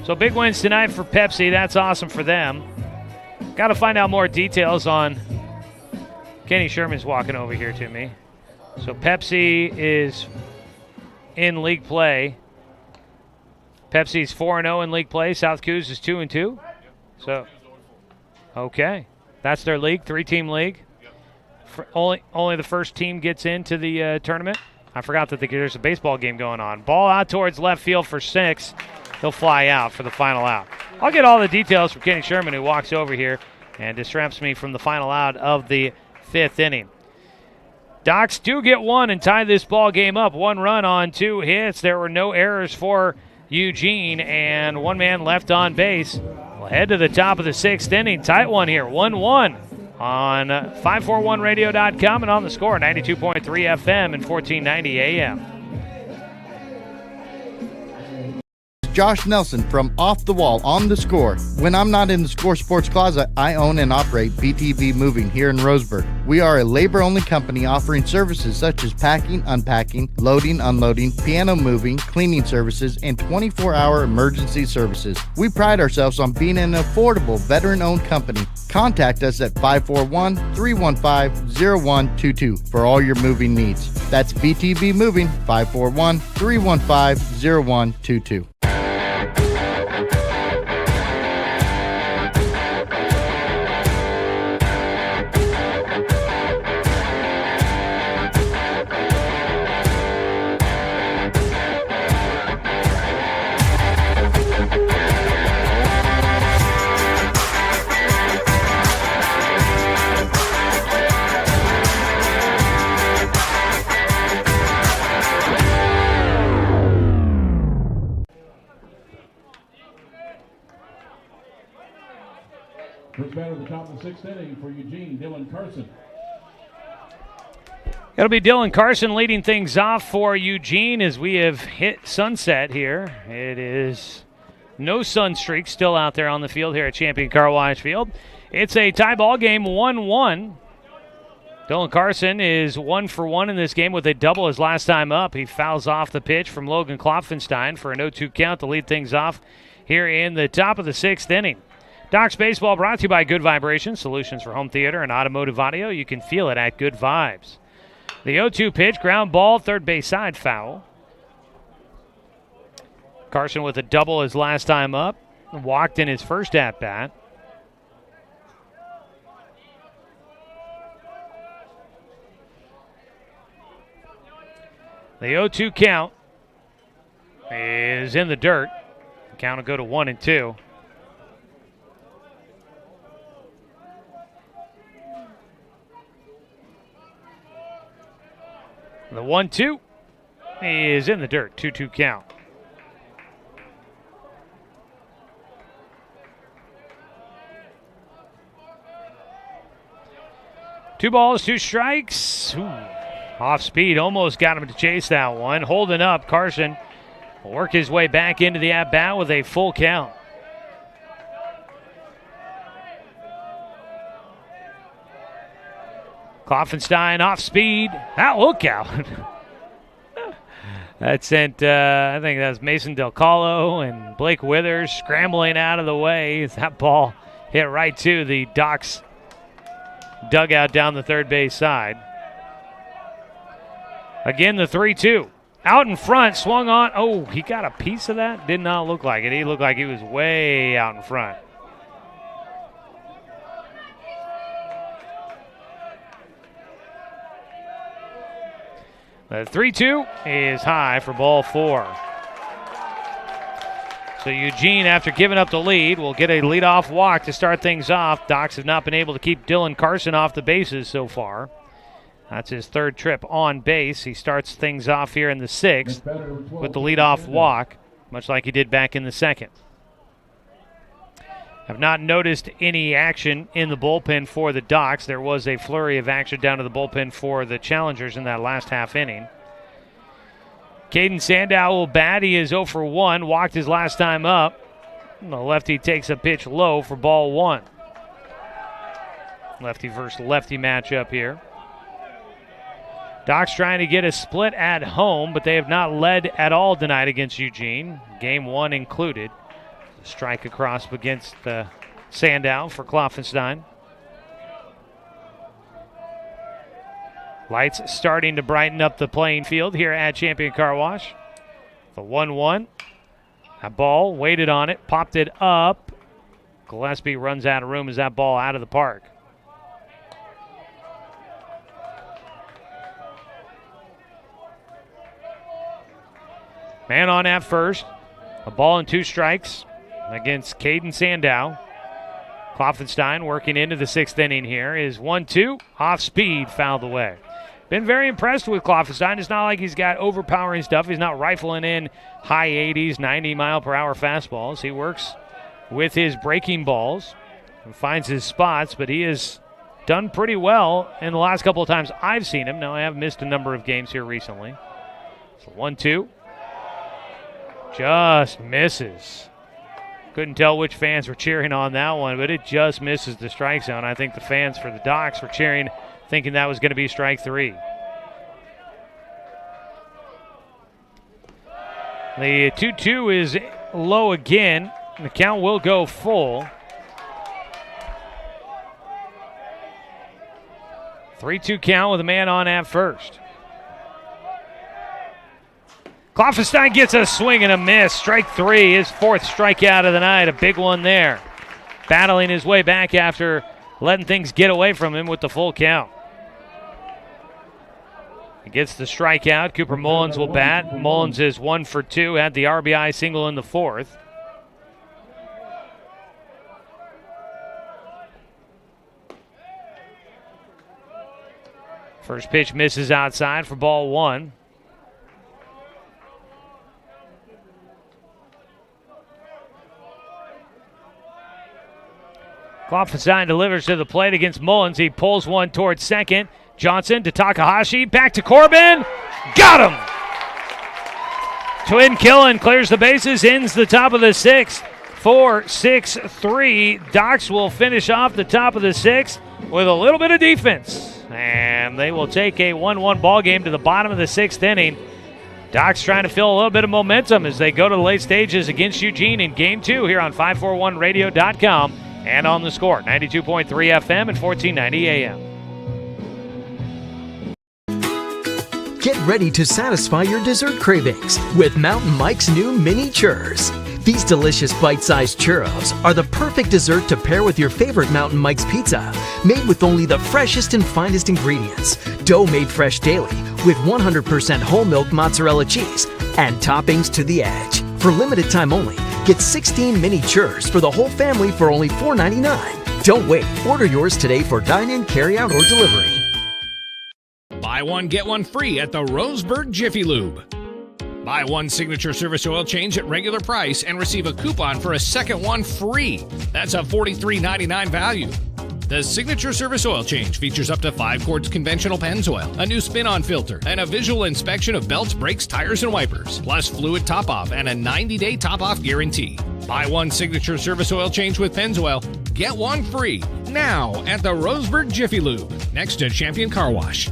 So big wins tonight for Pepsi. That's awesome for them. Got to find out more details on Kenny Sherman's walking over here to me. So Pepsi is in league play. Pepsi's 4-0 in league play. South Coos is 2-2. So, okay. That's their league, 3-team league. Only the first team gets into the tournament. I forgot that there's a baseball game going on. Ball out towards left field for 6. He'll fly out for the final out. I'll get all the details from Kenny Sherman, who walks over here and disrupts me from the final out of the 5th inning. Docs do get one and tie this ball game up. 1 run on 2 hits. There were no errors for Eugene, and 1 man left on base. We'll head to the top of the 6th inning. Tight one here, 1-1 on 541radio.com and on the score, 92.3 FM and 1490 AM. Josh Nelson from Off the Wall on the Score. When I'm not in the Score Sports Closet, I own and operate BTV Moving here in Roseburg. We are a labor-only company offering services such as packing, unpacking, loading, unloading, piano moving, cleaning services, and 24-hour emergency services. We pride ourselves on being an affordable, veteran-owned company. Contact us at 541-315-0122 for all your moving needs. That's BTV Moving, 541-315-0122. First batter at the top of the 6th inning for Eugene, Dylan Carson. It'll be Dylan Carson leading things off for Eugene as we have hit sunset here. It is no sun streak still out there on the field here at Champion Car Wash Field. It's a tie ball game, 1-1. Dylan Carson is 1 for 1 in this game with a double his last time up. He fouls off the pitch from Logan Klopfenstein for an 0-2 count to lead things off here in the top of the 6th inning. Docs Baseball brought to you by Good Vibrations, solutions for home theater and automotive audio. You can feel it at Good Vibes. The 0-2 pitch, ground ball, third base side foul. Carson with a double his last time up, walked in his first at-bat. The 0-2 count is in the dirt. The count will go to 1-2. The 1-2 is in the dirt, 2-2 count. Two balls, 2 strikes. Ooh, off speed, almost got him to chase that one. Holding up, Carson will work his way back into the at-bat with a full count. Klopfenstein off speed. Look out. That sent, I think that was Mason Del Colo and Blake Withers scrambling out of the way. That ball hit right to the Docs dugout down the third base side. Again, the 3-2. Out in front, swung on. Oh, he got a piece of that? Did not look like it. He looked like he was way out in front. The 3-2 is high for ball 4. So Eugene, after giving up the lead, will get a leadoff walk to start things off. Docs have not been able to keep Dylan Carson off the bases so far. That's his 3rd trip on base. He starts things off here in the 6th with the leadoff walk, much like he did back in the 2nd. Have not noticed any action in the bullpen for the Docs. There was a flurry of action down to the bullpen for the Challengers in that last half inning. Caden Sandow will bat. He is 0 for 1. Walked his last time up. The lefty takes a pitch low for ball 1. Lefty versus lefty matchup here. Docs trying to get a split at home, but they have not led at all tonight against Eugene. Game 1 included. Strike across against Sandow for Kloffenstein. Lights starting to brighten up the playing field here at Champion Car Wash. The 1-1. That ball, waited on it, popped it up. Gillespie runs out of room as that ball out of the park. Man on at first. A ball and 2 strikes against Caden Sandow. Kloffenstein working into the 6th inning here is 1-2. Off speed, fouled away. Been very impressed with Kloffenstein. It's not like he's got overpowering stuff. He's not rifling in high 80s, 90-mile-per-hour fastballs. He works with his breaking balls and finds his spots, but he has done pretty well in the last couple of times I've seen him. Now, I have missed a number of games here recently. So 1-2. Just misses. Couldn't tell which fans were cheering on that one, but it just misses the strike zone. I think the fans for the Docs were cheering, thinking that was going to be strike 3. The 2-2 is low again. The count will go full. 3-2 count with a man on at first. Kloffenstein gets a swing and a miss. Strike 3, his 4th strikeout of the night. A big one there. Battling his way back after letting things get away from him with the full count. He gets the strikeout. Cooper Mullins will bat. Mullins is 1 for 2. Had the RBI single in the 4th. First pitch misses outside for ball 1. Kloffenstein delivers to the plate against Mullins. He pulls one towards second. Johnson to Takahashi. Back to Corbin. Got him! Twin Killen clears the bases, ends the top of the 6th. 4-6-3. Docs will finish off the top of the 6th with a little bit of defense. And they will take a 1-1 ball game to the bottom of the 6th inning. Docs trying to feel a little bit of momentum as they go to the late stages against Eugene in Game 2 here on 541radio.com. And on the Score, 92.3 FM and 1490 AM. Get ready to satisfy your dessert cravings with Mountain Mike's new mini churros. These delicious bite-sized churros are the perfect dessert to pair with your favorite Mountain Mike's pizza, made with only the freshest and finest ingredients, dough made fresh daily with 100% whole milk mozzarella cheese, and toppings to the edge. For limited time only, get 16 mini churros for the whole family for only $4.99. Don't wait. Order yours today for dine-in, carry-out, or delivery. Buy one, get one free at the Roseburg Jiffy Lube. Buy one signature service oil change at regular price and receive a coupon for a second one free. That's a $43.99 value. The Signature Service Oil Change features up to 5 quarts conventional Pennzoil, a new spin-on filter, and a visual inspection of belts, brakes, tires, and wipers, plus fluid top-off and a 90-day top-off guarantee. Buy one Signature Service Oil Change with Pennzoil, get one free now at the Roseburg Jiffy Lube, next to Champion Car Wash.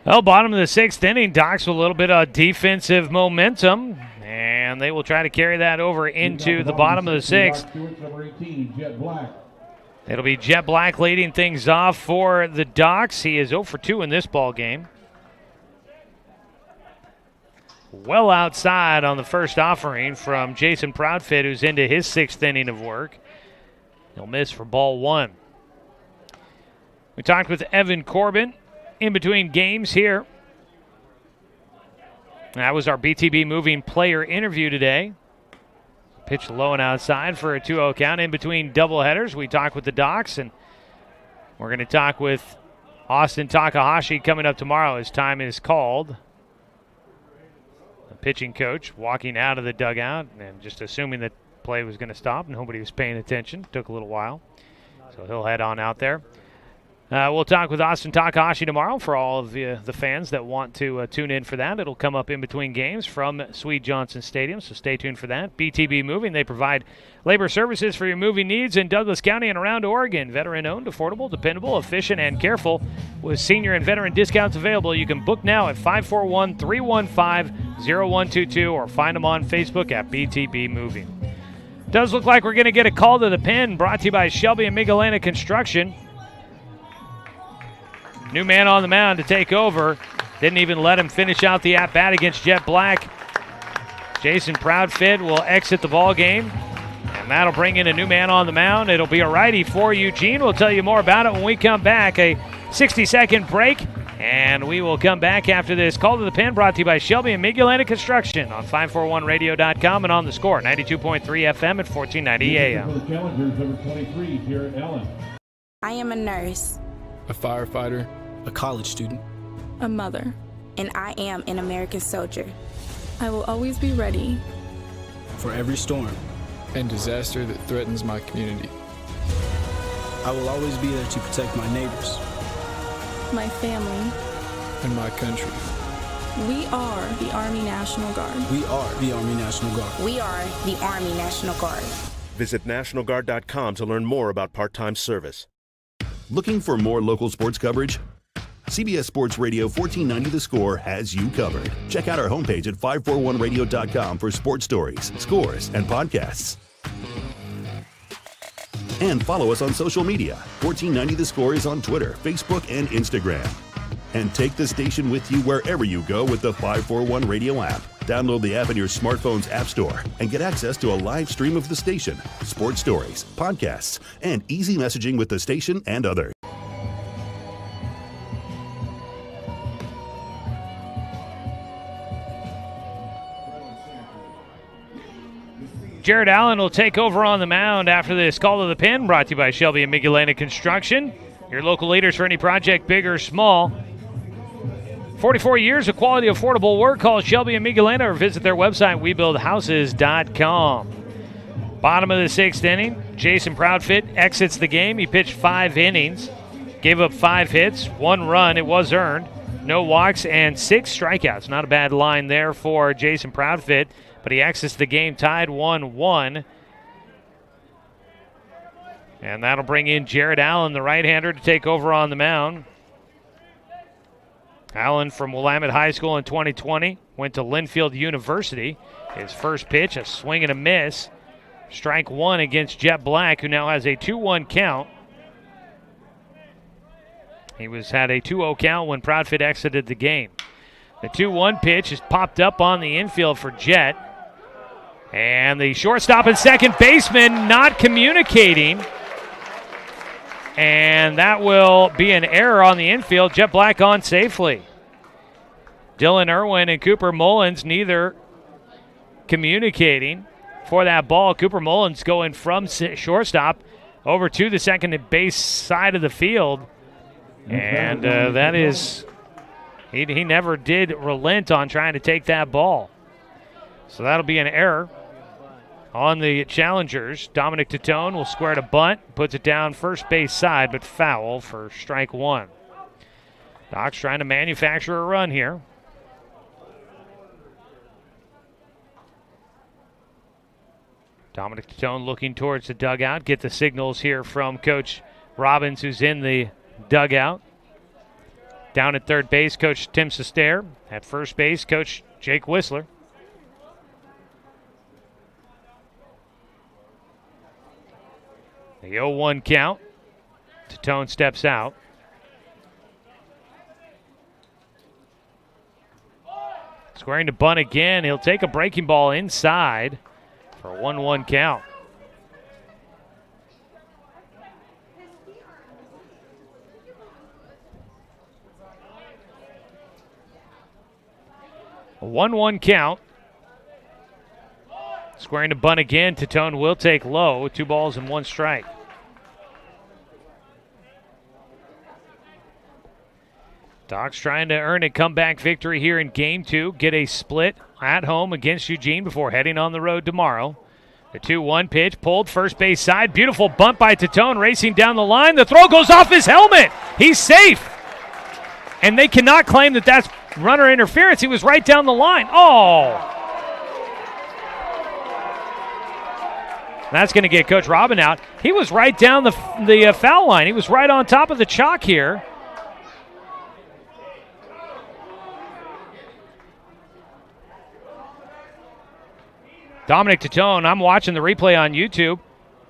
Well, bottom of the 6th inning, Docs with a little bit of defensive momentum. And they will try to carry that over into the bottom of the 6th. It'll be Jet Black leading things off for the Docs. He is 0 for 2 in this ball game. Well outside on the first offering from Jason Proudfit, who's into his 6th inning of work. He'll miss for ball 1. We talked with Evan Corbin in between games here. That was our BTB moving player interview today. Pitched low and outside for a 2-0 count in between doubleheaders. We talked with the Docs, and we're going to talk with Austin Takahashi coming up tomorrow as time is called. The pitching coach walking out of the dugout and just assuming that play was going to stop. Nobody was paying attention. Took a little while. So he'll head on out there. We'll talk with Austin Takahashi tomorrow for all of the fans that want to tune in for that. It'll come up in between games from Swede Johnson Stadium, so stay tuned for that. BTB Moving, they provide labor services for your moving needs in Douglas County and around Oregon. Veteran-owned, affordable, dependable, efficient, and careful. With senior and veteran discounts available, you can book now at 541-315-0122 or find them on Facebook at BTB Moving. Does look like we're going to get a call to the pen, brought to you by Shelby and Miguelena Construction. New man on the mound to take over. Didn't even let him finish out the at-bat against Jet Black. Jason Proudfit will exit the ball game, and that'll bring in a new man on the mound. It'll be a righty for Eugene. We'll tell you more about it when we come back. A 60-second break, and we will come back after this call to the pen, brought to you by Shelby and Miguelena Construction on 541radio.com and on the score, 92.3 FM at 1490 AM. For the challengers, number 23, Jared Allen. I am a nurse, A firefighter. A college student. A mother. and I am an American soldier. I will always be ready for every storm and disaster that threatens my community. I will always be there to protect my neighbors, my family, and my country. We are the Army National Guard. We are the Army National Guard. We are the Army National Guard. Visit NationalGuard.com to learn more about part-time service. Looking for more local sports coverage? CBS Sports Radio 1490 The Score has you covered. Check out our homepage at 541radio.com for sports stories, scores, and podcasts. And follow us on social media. 1490 The Score is on Twitter, Facebook, and Instagram. And take the station with you wherever you go with the 541 Radio app. Download the app in your smartphone's app store and get access to a live stream of the station, sports stories, podcasts, and easy messaging with the station and others. Jared Allen will take over on the mound after this call to the pen, brought to you by Shelby and Miguelena Construction, your local leaders for any project, big or small. 44 years of quality, affordable work. Call Shelby and Miguelena or visit their website, webuildhouses.com. Bottom of the sixth inning, Jason Proudfit exits the game. He pitched 5 innings, gave up 5 hits, 1 run. It was earned. No walks and 6 strikeouts. Not a bad line there for Jason Proudfit, but he exits the game tied 1-1. And that'll bring in Jared Allen, the right-hander, to take over on the mound. Allen from Willamette High School in 2020, went to Linfield University. His first pitch, a swing and a miss. Strike 1 against Jet Black, who now has a 2-1 count. He had a 2-0 count when Proudfit exited the game. The 2-1 pitch is popped up on the infield for Jet. And the shortstop and second baseman not communicating. And that will be an error on the infield. Jet Black on safely. Dylan Irwin and Cooper Mullins neither communicating for that ball. Cooper Mullins going from shortstop over to the second base side of the field. And that is, he never did relent on trying to take that ball. So that'll be an error on the challengers. Dominic Titone will square to bunt, puts it down first base side, but foul for strike 1. Doc's trying to manufacture a run here. Dominic Titone looking towards the dugout. Get the signals here from Coach Robbins, who's in the dugout. Down at third base, Coach Tim Sestair. At first base, Coach Jake Whistler. The 0-1 count. Titone steps out. Squaring to bunt again. He'll take a breaking ball inside for a 1-1 count. A 1-1 count. Squaring to bunt again. Titone will take low. 2 balls and 1 strike. Docs trying to earn a comeback victory here in Game 2. Get a split at home against Eugene before heading on the road tomorrow. The 2-1 pitch pulled first base side. Beautiful bunt by Titone racing down the line. The throw goes off his helmet. He's safe. And they cannot claim that that's runner interference. He was right down the line. Oh! That's going to get Coach Robin out. He was right down the foul line. He was right on top of the chalk here. Dominic Titone, I'm watching the replay on YouTube.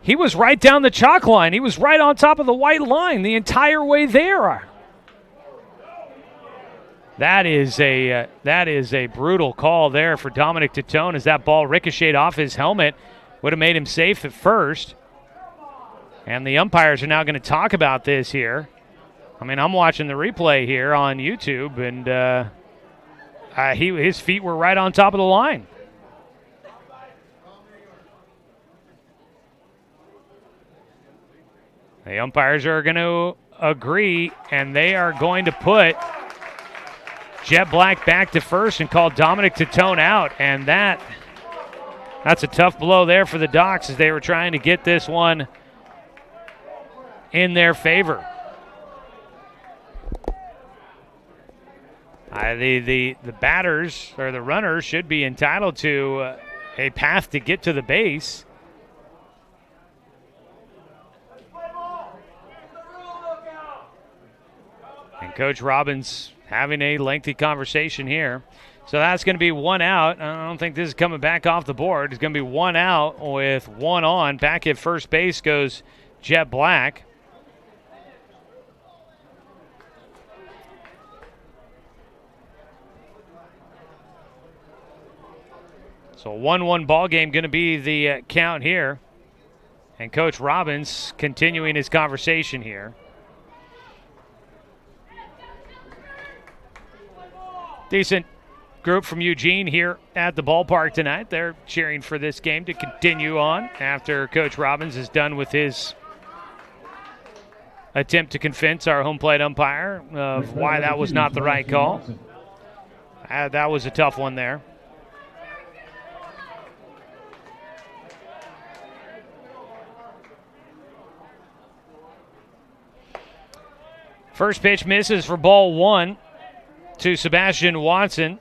He was right down the chalk line. He was right on top of the white line the entire way there. That is a brutal call there for Dominic Titone as that ball ricocheted off his helmet. Would have made him safe at first. And the umpires are now going to talk about this here. I mean, I'm watching the replay here on YouTube, and his feet were right on top of the line. The umpires are going to agree, and they are going to put Jet Black back to first and call Dominic Titone out. And that's a tough blow there for the Docs as they were trying to get this one in their favor. The batters or the runners should be entitled to a path to get to the base. And Coach Robbins having a lengthy conversation here. So that's going to be one out. I don't think this is coming back off the board. It's going to be one out with one on. Back at first base goes Jet Black. So 1-1 ball game going to be the count here. And Coach Robbins continuing his conversation here. Decent group from Eugene here at the ballpark tonight. They're cheering for this game to continue on after Coach Robbins is done with his attempt to convince our home plate umpire of why that was not the right call. That was a tough one there. First pitch misses for ball one to Sebastian Watson.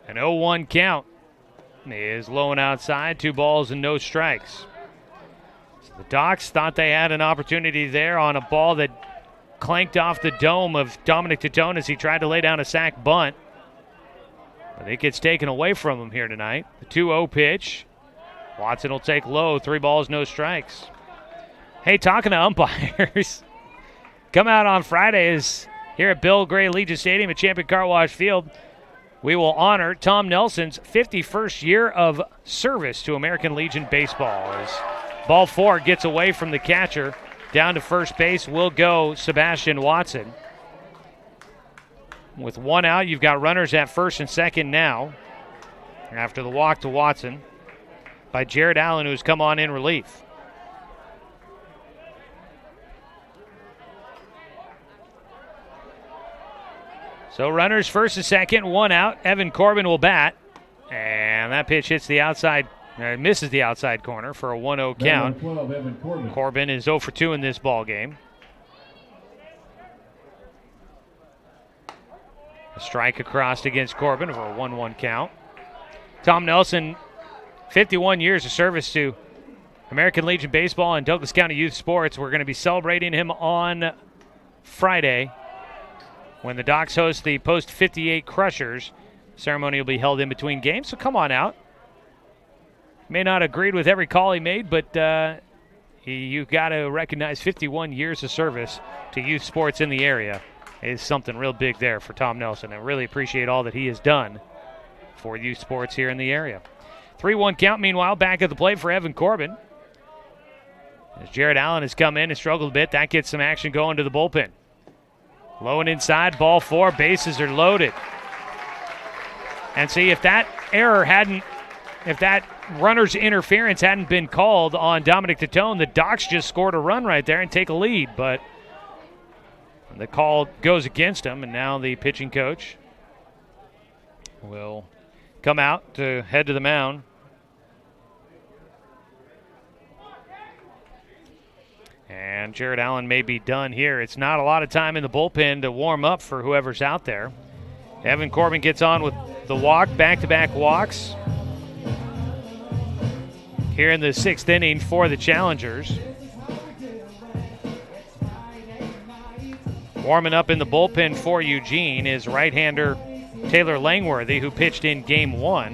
An 0-1 count is low and outside, 2 balls and no strikes. So the Docs thought they had an opportunity there on a ball that clanked off the dome of Dominic Titone as he tried to lay down a sac bunt. But it gets taken away from him here tonight. The 2-0 pitch. Watson will take low, 3 balls, no strikes. Hey, talking to umpires. Come out on Fridays here at Bill Gray Legion Stadium at Champion Car Wash Field. We will honor Tom Nelson's 51st year of service to American Legion Baseball. As ball 4 gets away from the catcher, down to first base will go Sebastian Watson. With 1 out, you've got runners at first and second now after the walk to Watson by Jared Allen, who's come on in relief. So runners first and second, 1 out. Evan Corbin will bat. And that pitch hits the outside, misses the outside corner for a 1-0 count. 12, Evan Corbin. Corbin is 0 for 2 in this ball game. A strike across against Corbin for a 1-1 count. Tom Nelson, 51 years of service to American Legion Baseball and Douglas County Youth Sports. We're going to be celebrating him on Friday when the Docs host the post-58 Crushers. Ceremony will be held in between games, so come on out. May not have agreed with every call he made, but you've got to recognize 51 years of service to youth sports in the area is something real big there for Tom Nelson. I really appreciate all that he has done for youth sports here in the area. 3-1 count, meanwhile, back at the plate for Evan Corbin. As Jared Allen has come in and struggled a bit, that gets some action going to the bullpen. Low and inside, ball 4, bases are loaded. And see, if that runner's interference hadn't been called on Dominic Titone, the Docs just scored a run right there and take a lead. But The call goes against him, and now the pitching coach will come out to head to the mound. And Jared Allen may be done here. It's not a lot of time in the bullpen to warm up for whoever's out there. Evan Corbin gets on with the walk, back-to-back walks here in the 6th inning for the Challengers. Warming up in the bullpen for Eugene is right-hander Taylor Langworthy, who pitched in Game 1.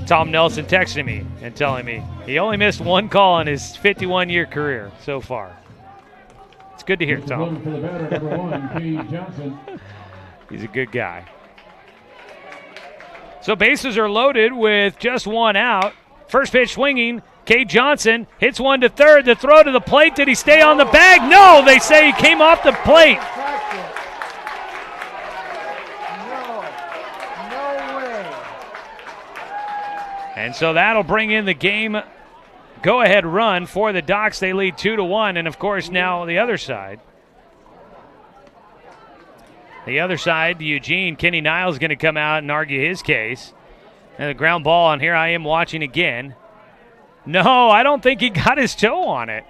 Tom Nelson texting me and telling me he only missed one call in his 51-year career so far. It's good to hear, Tom. For the batter, number 1, Cade Johnson. He's a good guy. So bases are loaded with just one out. First pitch swinging. Cade Johnson hits one to third. The throw to the plate. Did he stay on the bag? No, they say he came off the plate. And so that'll bring in the game go-ahead run for the Docs. They lead 2-1. And, of course, now the other side. Eugene, Kenny Niles is going to come out and argue his case. And the ground ball, and here I am watching again. No, I don't think he got his toe on it.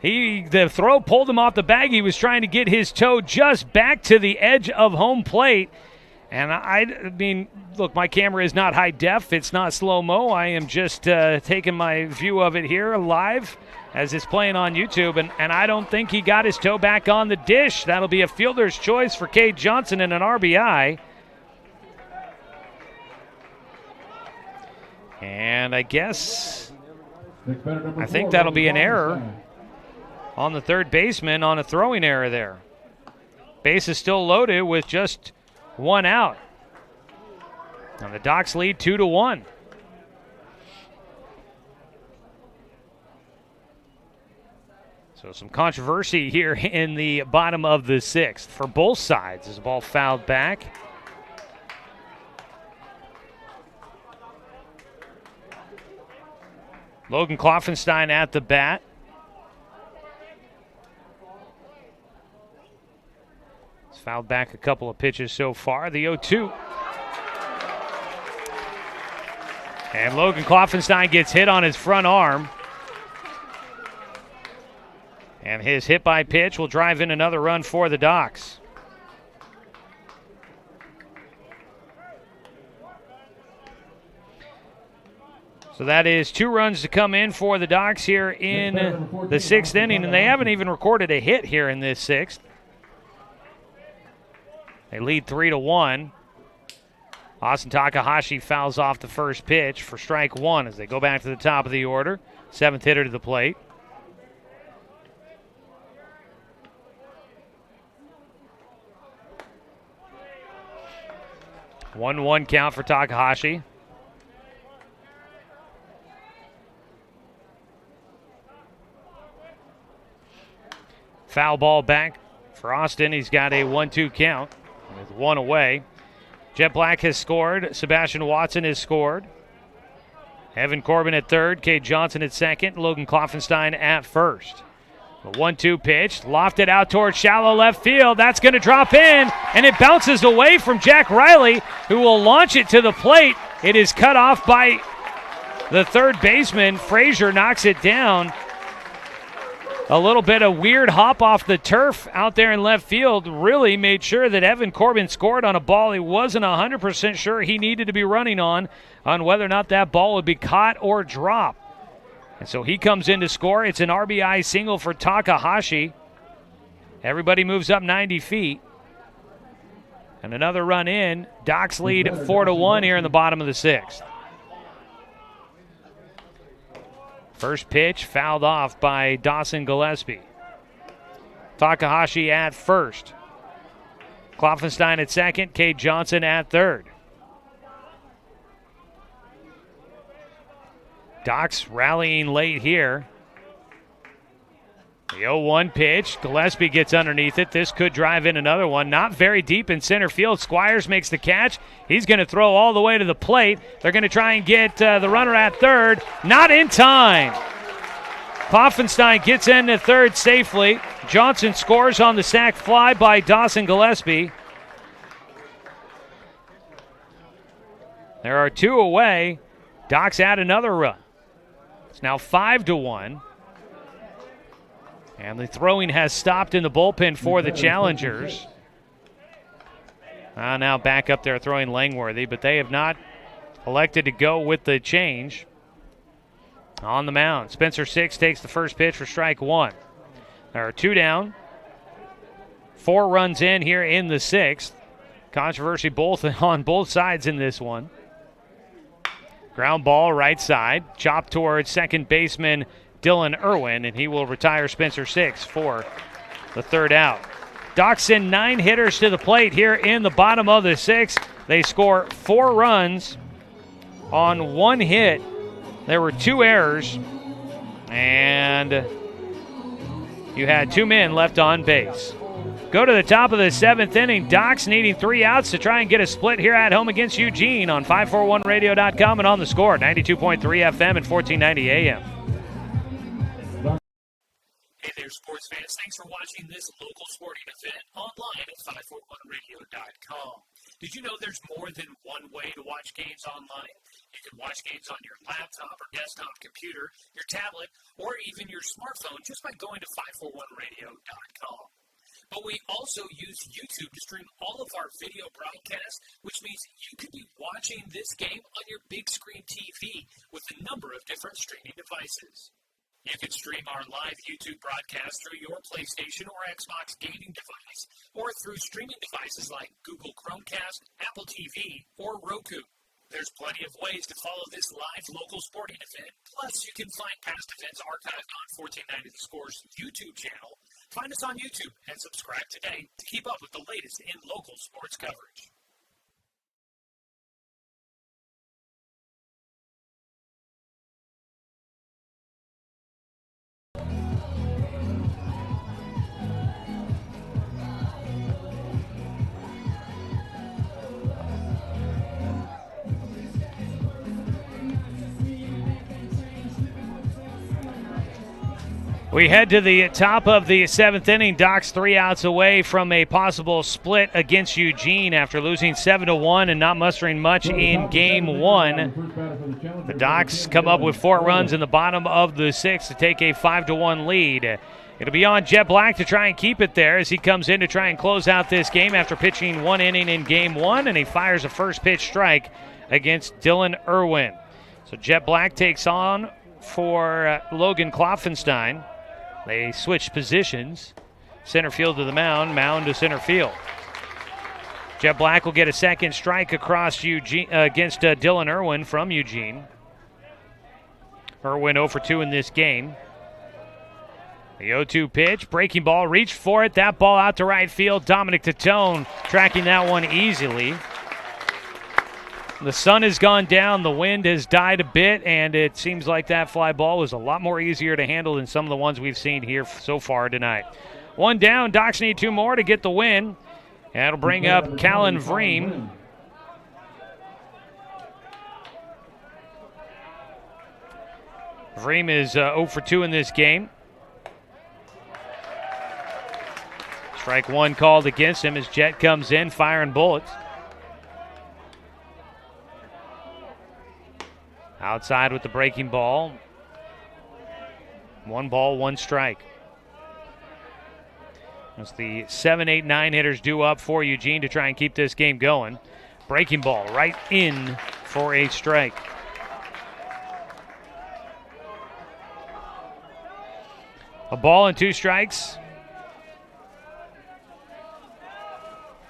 The throw pulled him off the bag. He was trying to get his toe just back to the edge of home plate. And I mean, look, my camera is not high def. It's not slow-mo. I am just taking my view of it here live as it's playing on YouTube. And I don't think he got his toe back on the dish. That'll be a fielder's choice for Cade Johnson and an RBI. And I think that'll be an error on the third baseman on a throwing error there. Base is still loaded with just one out. And the Docs lead 2-1. So some controversy here in the bottom of the 6th for both sides as the ball fouled back. Logan Kloffenstein at the bat. He's fouled back a couple of pitches so far. The 0-2. And Logan Kloffenstein gets hit on his front arm. And his hit by pitch will drive in another run for the Docs. So that is 2 runs to come in for the Docs here in the 6th inning, and they haven't even recorded a hit here in this 6th. They lead 3-1. Austin Takahashi fouls off the first pitch for strike 1 as they go back to the top of the order. 7th hitter to the plate. One count for Takahashi. Foul ball back for Austin. He's got a 1-2 count with 1 away. Jet Black has scored. Sebastian Watson has scored. Evan Corbin at third. Cade Johnson at second. Logan Kloffenstein at first. The 1-2 pitch. Lofted out towards shallow left field. That's going to drop in, and it bounces away from Jack Riley, who will launch it to the plate. It is cut off by the third baseman. Frazier knocks it down. A little bit of weird hop off the turf out there in left field really made sure that Evan Corbin scored on a ball he wasn't 100% sure he needed to be running on whether or not that ball would be caught or dropped. And so he comes in to score. It's an RBI single for Takahashi. Everybody moves up 90 feet. And another run in. Docs lead 4-1 here in the bottom of the 6th. First pitch fouled off by Dawson Gillespie. Takahashi at first. Kloffenstein at second. Cade Johnson at third. Docs rallying late here. The 0-1 pitch. Gillespie gets underneath it. This could drive in another one. Not very deep in center field. Squires makes the catch. He's going to throw all the way to the plate. They're going to try and get the runner at third. Not in time. Klopfenstein gets into third safely. Johnson scores on the sac fly by Dawson Gillespie. There are 2 away. Docs add another run. It's now 5-1. And the throwing has stopped in the bullpen for the challengers. Now back up there throwing Langworthy, but they have not elected to go with the change. On the mound, Spencer Six takes the first pitch for strike 1. There are 2 down. 4 runs in here in the 6th. Controversy on both sides in this one. Ground ball right side, chopped towards second baseman Dylan Irwin, and he will retire Spencer Six for the 3rd out. Docs send 9 hitters to the plate here in the bottom of the 6th. They score 4 runs on 1 hit. There were 2 errors, and you had 2 men left on base. Go to the top of the 7th inning. Docs needing 3 outs to try and get a split here at home against Eugene on 541radio.com and on the score, 92.3 FM and 1490 AM. Hey there, sports fans. Thanks for watching this local sporting event online at 541radio.com. Did you know there's more than one way to watch games online? You can watch games on your laptop or desktop computer, your tablet, or even your smartphone just by going to 541radio.com. But we also use YouTube to stream all of our video broadcasts, which means you could be watching this game on your big screen TV with a number of different streaming devices. You can stream our live YouTube broadcast through your PlayStation or Xbox gaming device, or through streaming devices like Google Chromecast, Apple TV, or Roku. There's plenty of ways to follow this live local sporting event. Plus, you can find past events archived on 1490 The Score's YouTube channel. Find us on YouTube and subscribe today to keep up with the latest in local sports coverage. We head to the top of the 7th inning. Docs 3 outs away from a possible split against Eugene after losing 7-1 and not mustering much in game 1. The Docs come up with 4 runs in the bottom of the 6th to take a 5-1 lead. It'll be on Jet Black to try and keep it there as he comes in to try and close out this game after pitching 1 inning in game 1, and he fires a first pitch strike against Dylan Irwin. So Jet Black takes on for Logan Klopfenstein. They switch positions. Center field to the mound, mound to center field. Jet Black will get a second strike across Eugene against Dylan Irwin from Eugene. Irwin 0 for 2 in this game. The 0-2 pitch, breaking ball, reached for it. That ball out to right field. Dominic Tatone tracking that one easily. The sun has gone down, the wind has died a bit, and it seems like that fly ball was a lot more easier to handle than some of the ones we've seen here so far tonight. 1 down, Docs need 2 more to get the win. That'll bring up Callan Vreem. Vreem is 0 for 2 in this game. Strike 1 called against him as Jet comes in, firing bullets. Outside with the breaking ball. 1 ball, 1 strike. As the 7, 8, 9 hitters due up for Eugene to try and keep this game going. Breaking ball right in for a strike. A ball and 2 strikes.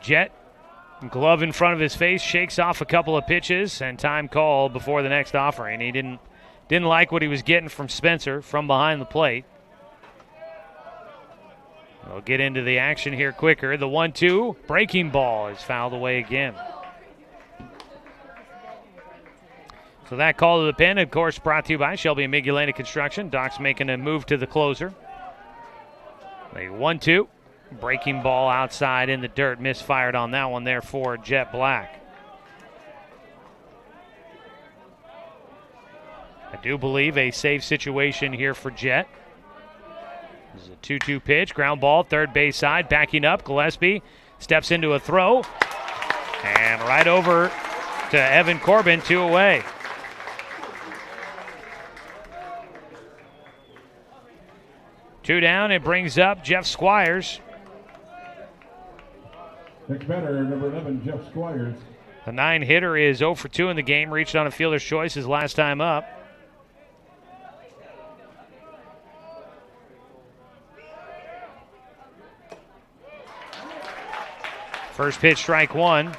Jet, glove in front of his face, shakes off a couple of pitches, and time called before the next offering. He didn't like what he was getting from Spencer from behind the plate. We'll get into the action here quicker. The 1-2 breaking ball is fouled away again. So that call to the pen, of course, brought to you by Shelby and Migulena Construction. Doc's making a move to the closer. The 1-2. Breaking ball outside in the dirt. Misfired on that one there for Jet Black. I do believe a safe situation here for Jet. This is a 2-2 pitch. Ground ball, third base side. Backing up. Gillespie steps into a throw. And right over to Evan Corbin, 2 away. Two down. It brings up Jeff Squires. Next batter, number 11, Jeff Squires. The 9-hitter is 0 for 2 in the game. Reached on a fielder's choice his last time up. First pitch, strike one.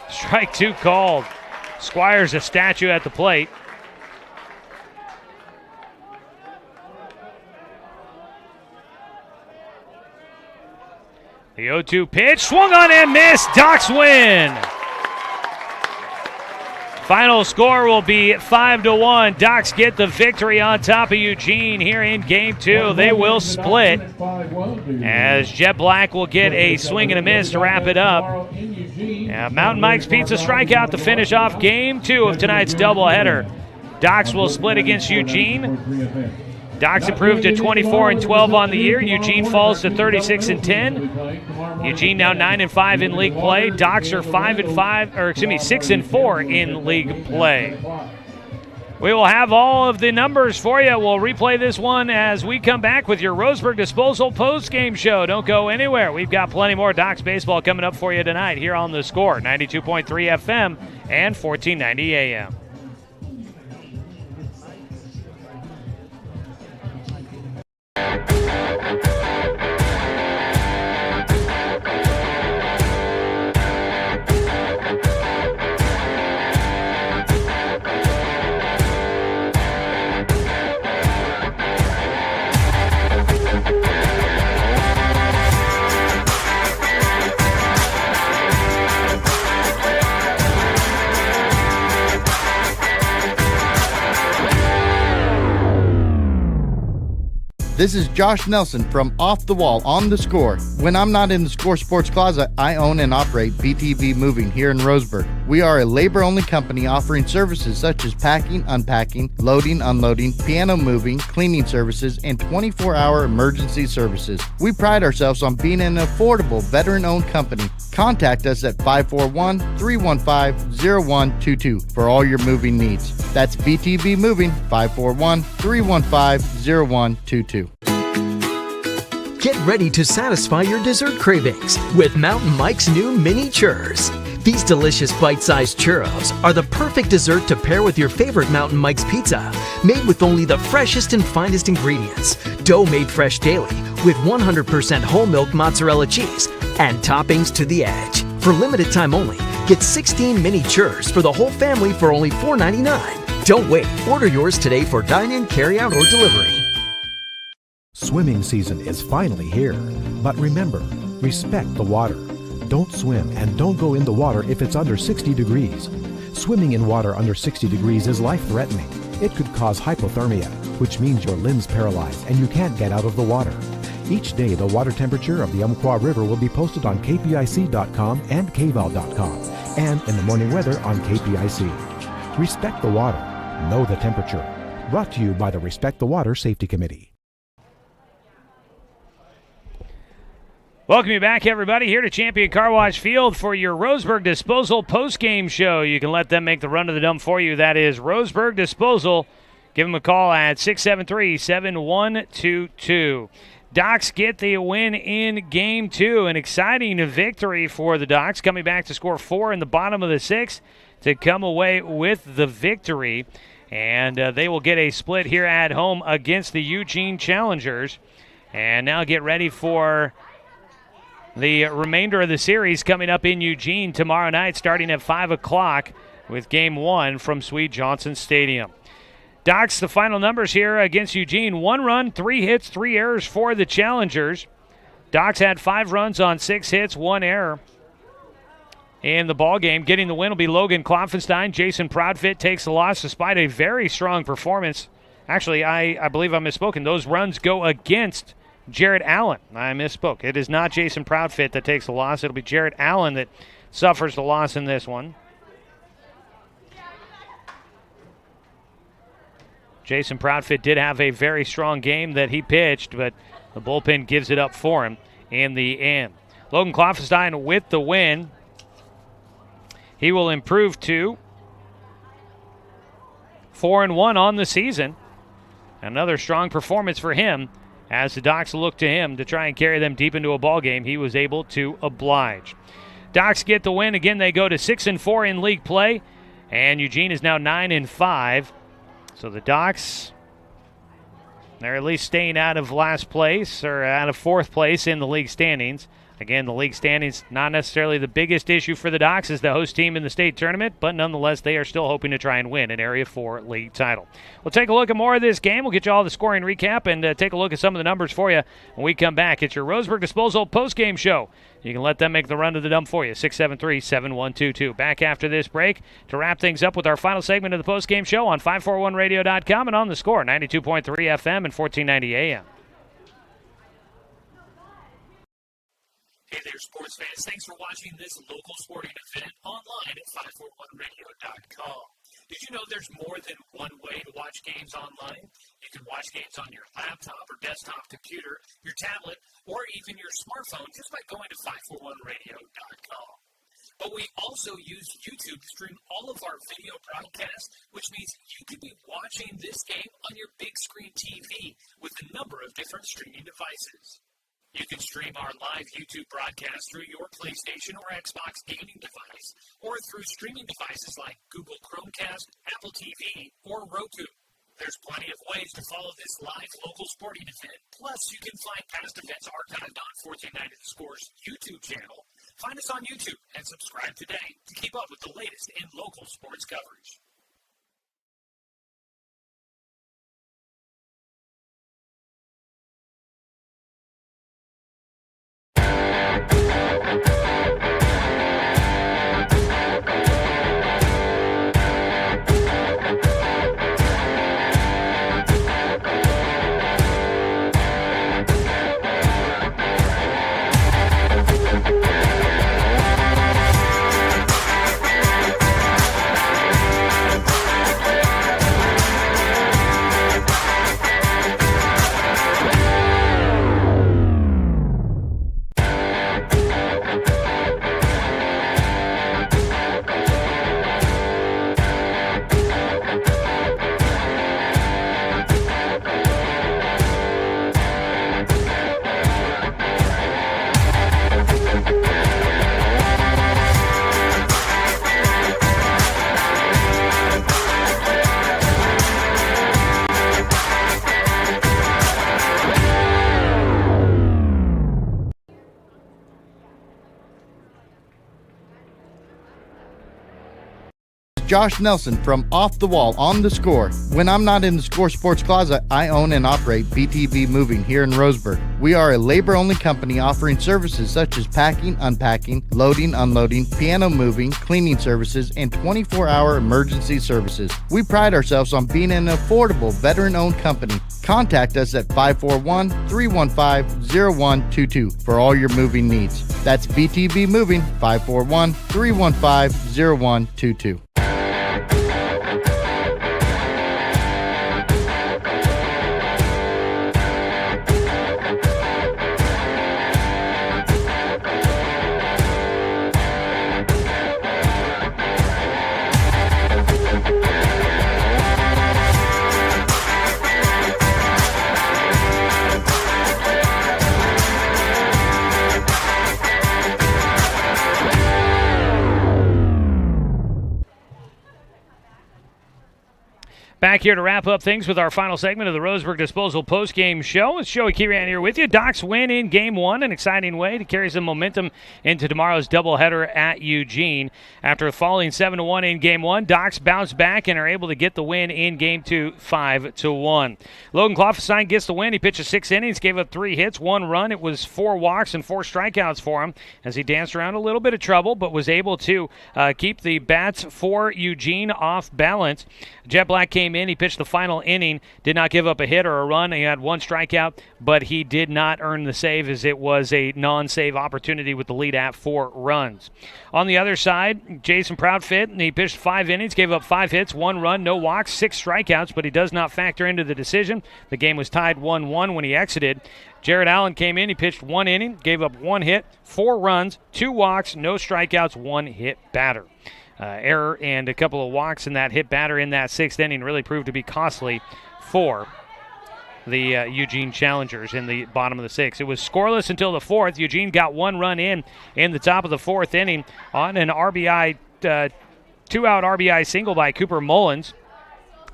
Strike two called. Squires a statue at the plate. The 0-2 pitch, swung on and missed. Docs win. Final score will be 5-1. Docs get the victory on top of Eugene here in Game 2. They will split as Jet Black will get a swing and a miss to wrap it up. Mountain Mike's Pizza strikeout to finish off Game 2 of tonight's doubleheader. Docs will split against Eugene. Docs improved to 24-12 on the year. Eugene falls to 36-10. Eugene now 9-5 in league play. Docs are 6-4 in league play. We will have all of the numbers for you. We'll replay this one as we come back with your Roseburg Disposal post-game show. Don't go anywhere. We've got plenty more Docs baseball coming up for you tonight here on The Score, 92.3 FM and 1490 AM. This is Josh Nelson from Off the Wall on The Score. When I'm not in the Score Sports Closet, I own and operate BTV Moving here in Roseburg. We are a labor-only company offering services such as packing, unpacking, loading, unloading, piano moving, cleaning services, and 24-hour emergency services. We pride ourselves on being an affordable, veteran-owned company. Contact us at 541-315-0122 for all your moving needs. That's BTV Moving, 541-315-0122. Get ready to satisfy your dessert cravings with Mountain Mike's new mini churros. These delicious bite-sized churros are the perfect dessert to pair with your favorite Mountain Mike's pizza, made with only the freshest and finest ingredients, dough made fresh daily with 100% whole milk mozzarella cheese, and toppings to the edge. For limited time only, get 16 mini churros for the whole family for only $4.99. Don't wait. Order yours today for dine-in, carry-out, or delivery. Swimming season is finally here. But remember, respect the water. Don't swim and don't go in the water if it's under 60 degrees. Swimming in water under 60 degrees is life-threatening. It could cause hypothermia, which means your limbs paralyze and you can't get out of the water. Each day, the water temperature of the Umpqua River will be posted on kpic.com and kval.com, and in the morning weather on KPIC. Respect the water. Know the temperature. Brought to you by the Respect the Water Safety Committee. Welcome you back, everybody, here to Champion Car Wash Field for your Roseburg Disposal post-game show. You can let them make the run to the dump for you. That is Roseburg Disposal. Give them a call at 673-7122. Docs get the win in Game 2. An exciting victory for the Docs, coming back to score 4 in the bottom of the 6th to come away with the victory. And they will get a split here at home against the Eugene Challengers. And now get ready for the remainder of the series coming up in Eugene tomorrow night, starting at 5 o'clock with Game 1 from Swede Johnson Stadium. Docs, the final numbers here against Eugene. 1 run, 3 hits, 3 errors for the Challengers. Docs had 5 runs on 6 hits, 1 error. in the ball game. Getting the win will be Logan Klopfenstein. Jason Proudfit takes the loss despite a very strong performance. Actually, I believe I'm misspoken. Those runs go against Jared Allen. I misspoke. It is not Jason Proudfit that takes the loss. It'll be Jared Allen that suffers the loss in this one. Jason Proudfit did have a very strong game that he pitched, but the bullpen gives it up for him in the end. Logan Klopfenstein with the win. He will improve to 4-1 on the season. Another strong performance for him as the Docs look to him to try and carry them deep into a ball game. He was able to oblige. Docs get the win. Again, they go to 6-4 in league play, and Eugene is now 9-5. So the Docs, they're at least staying out of last place or out of fourth place in the league standings. Again, the league standings not necessarily the biggest issue for the Docs as the host team in the state tournament, but nonetheless, they are still hoping to try and win an Area 4 league title. We'll take a look at more of this game. We'll get you all the scoring recap and take a look at some of the numbers for you when we come back. It's your Roseburg Disposal postgame show. You can let them make the run to the dump for you, 673-7122. Back after this break to wrap things up with our final segment of the postgame show on 541radio.com and on the Score, 92.3 FM and 1490 AM. Hey there, sports fans. Thanks for watching this local sporting event online at 541radio.com. Did you know there's more than one way to watch games online? You can watch games on your laptop or desktop computer, your tablet, or even your smartphone just by going to 541radio.com. But we also use YouTube to stream all of our video broadcasts, which means you could be watching this game on your big screen TV with a number of different streaming devices. You can stream our live YouTube broadcast through your PlayStation or Xbox gaming device, or through streaming devices like Google Chromecast, Apple TV, or Roku. There's plenty of ways to follow this live local sporting event. Plus, you can find past events archived on 1490 The Score's YouTube channel. Find us on YouTube and subscribe today to keep up with the latest in local sports coverage. Josh Nelson from Off the Wall on the Score. When I'm not in the Score Sports Closet, I own and operate BTB Moving here in Roseburg. We are a labor-only company offering services such as packing, unpacking, loading, unloading, piano moving, cleaning services, and 24-hour emergency services. We pride ourselves on being an affordable, veteran-owned company. Contact us at 541-315-0122 for all your moving needs. That's BTB Moving, 541-315-0122. back here to wrap up things with our final segment of the Roseburg Disposal postgame show. It's Joey Kieran here with you. Docs win in Game 1, an exciting way to carry some momentum into tomorrow's doubleheader at Eugene. After falling 7-1 in Game 1, Docs bounce back and are able to get the win in Game 2, 5-1. Logan Kloffenstein gets the win. He pitched 6 innings, gave up 3 hits, 1 run. It was 4 walks and 4 strikeouts for him as he danced around a little bit of trouble, but was able to keep the bats for Eugene off balance. Jet Black came in. He pitched the final inning, did not give up a hit or a run. He had 1 strikeout, but he did not earn the save as it was a non-save opportunity with the lead at 4 runs. On the other side, Jason Proudfit, he pitched 5 innings, gave up 5 hits, 1 run, no walks, 6 strikeouts, but he does not factor into the decision. The game was tied 1-1 when he exited. Jared Allen came in. He pitched 1 inning, gave up 1 hit, 4 runs, 2 walks, no strikeouts, 1 hit batter. Error and a couple of walks in that hit batter in that 6th inning really proved to be costly for the Eugene Challengers in the bottom of the 6th. It was scoreless until the 4th. Eugene got 1 run in the top of the 4th inning on an RBI, 2-out RBI single by Cooper Mullins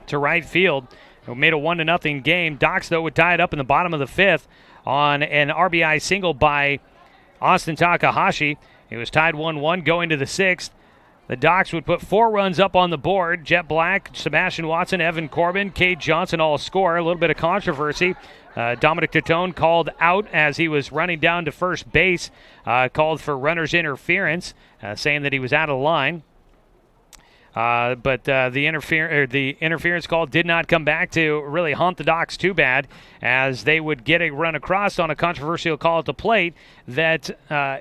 to right field. It made a 1-0 game. Docs, though, would tie it up in the bottom of the 5th on an RBI single by Austin Takahashi. It was tied 1-1 going to the 6th. The Docs would put 4 runs up on the board. Jet Black, Sebastian Watson, Evan Corbin, Cade Johnson all score. A little bit of controversy. Dominic Titone called out as he was running down to first base, called for runner's interference, saying that he was out of line. But the interference call did not come back to really haunt the Docs too bad, as they would get a run across on a controversial call at the plate that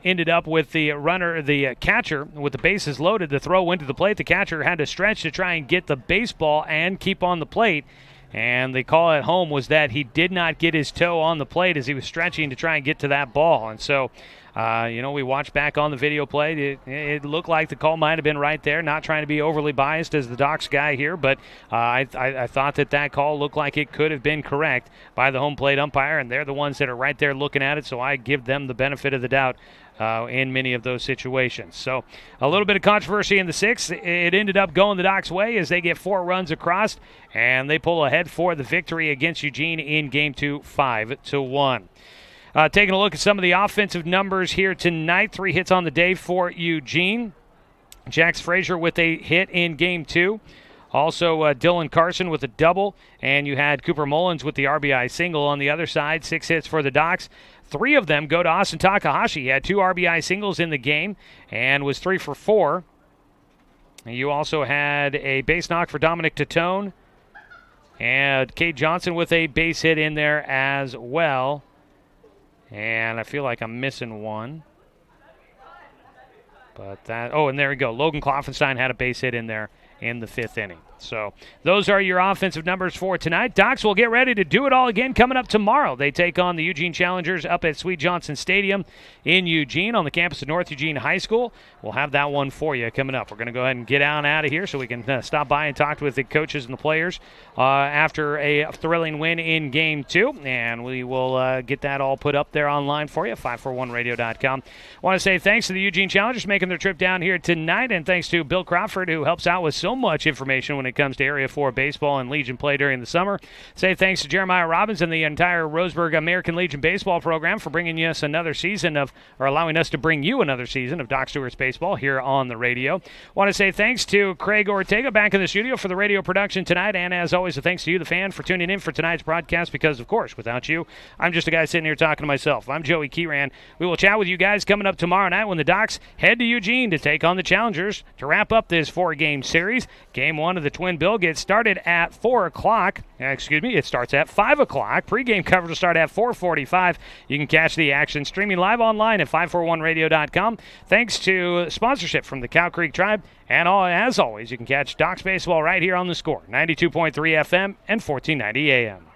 ended up with the catcher with the bases loaded. The throw went to the plate. The catcher had to stretch to try and get the baseball and keep on the plate. And the call at home was that he did not get his toe on the plate as he was stretching to try and get to that ball. And so, we watched back on the video play. It looked like the call might have been right there. Not trying to be overly biased as the Docs guy here, but I thought that call looked like it could have been correct by the home plate umpire, and they're the ones that are right there looking at it, so I give them the benefit of the doubt in many of those situations. So a little bit of controversy in the 6th. It ended up going the Docs' way as they get 4 runs across, and they pull ahead for the victory against Eugene in Game 2, 5-1. Taking a look at some of the offensive numbers here tonight. 3 hits on the day for Eugene. Jax Frazier with a hit in Game 2. Also, Dylan Carson with a double. And you had Cooper Mullins with the RBI single on the other side. 6 hits for the Docs. 3 of them go to Austin Takahashi. He had 2 RBI singles in the game and was 3 for 4. And you also had a base knock for Dominic Titone. And Cade Johnson with a base hit in there as well. And I feel like I'm missing one. But and there we go. Logan Kloffenstein had a base hit in there in the 5th inning. So those are your offensive numbers for tonight. Docs will get ready to do it all again coming up tomorrow. They take on the Eugene Challengers up at Sweet Johnson Stadium in Eugene on the campus of North Eugene High School. We'll have that one for you coming up. We're going to go ahead and get out of here so we can stop by and talk with the coaches and the players after a thrilling win in Game 2. And we will get that all put up there online for you, 541radio.com. I want to say thanks to the Eugene Challengers making their trip down here tonight, and thanks to Bill Crawford, who helps out with so much information when it comes to Area 4 baseball and Legion play during the summer. Say thanks to Jeremiah Robbins and the entire Roseburg American Legion baseball program for bringing us another season allowing us to bring you another season of Doc Stewart's baseball here on the radio. Want to say thanks to Craig Ortega back in the studio for the radio production tonight, and as always, a thanks to you, the fan, for tuning in for tonight's broadcast, because, of course, without you, I'm just a guy sitting here talking to myself. I'm Joey Kieran. We will chat with you guys coming up tomorrow night when the Docs head to Eugene to take on the Challengers to wrap up this 4-game series. Game 1 of the Twin Bill gets started at 4 o'clock. It starts at 5 o'clock. Pre-game coverage will start at 4:45. You can catch the action streaming live online at 541radio.com. Thanks to sponsorship from the Cow Creek Tribe. And as always, you can catch Docs Baseball right here on The Score, 92.3 FM and 1490 AM.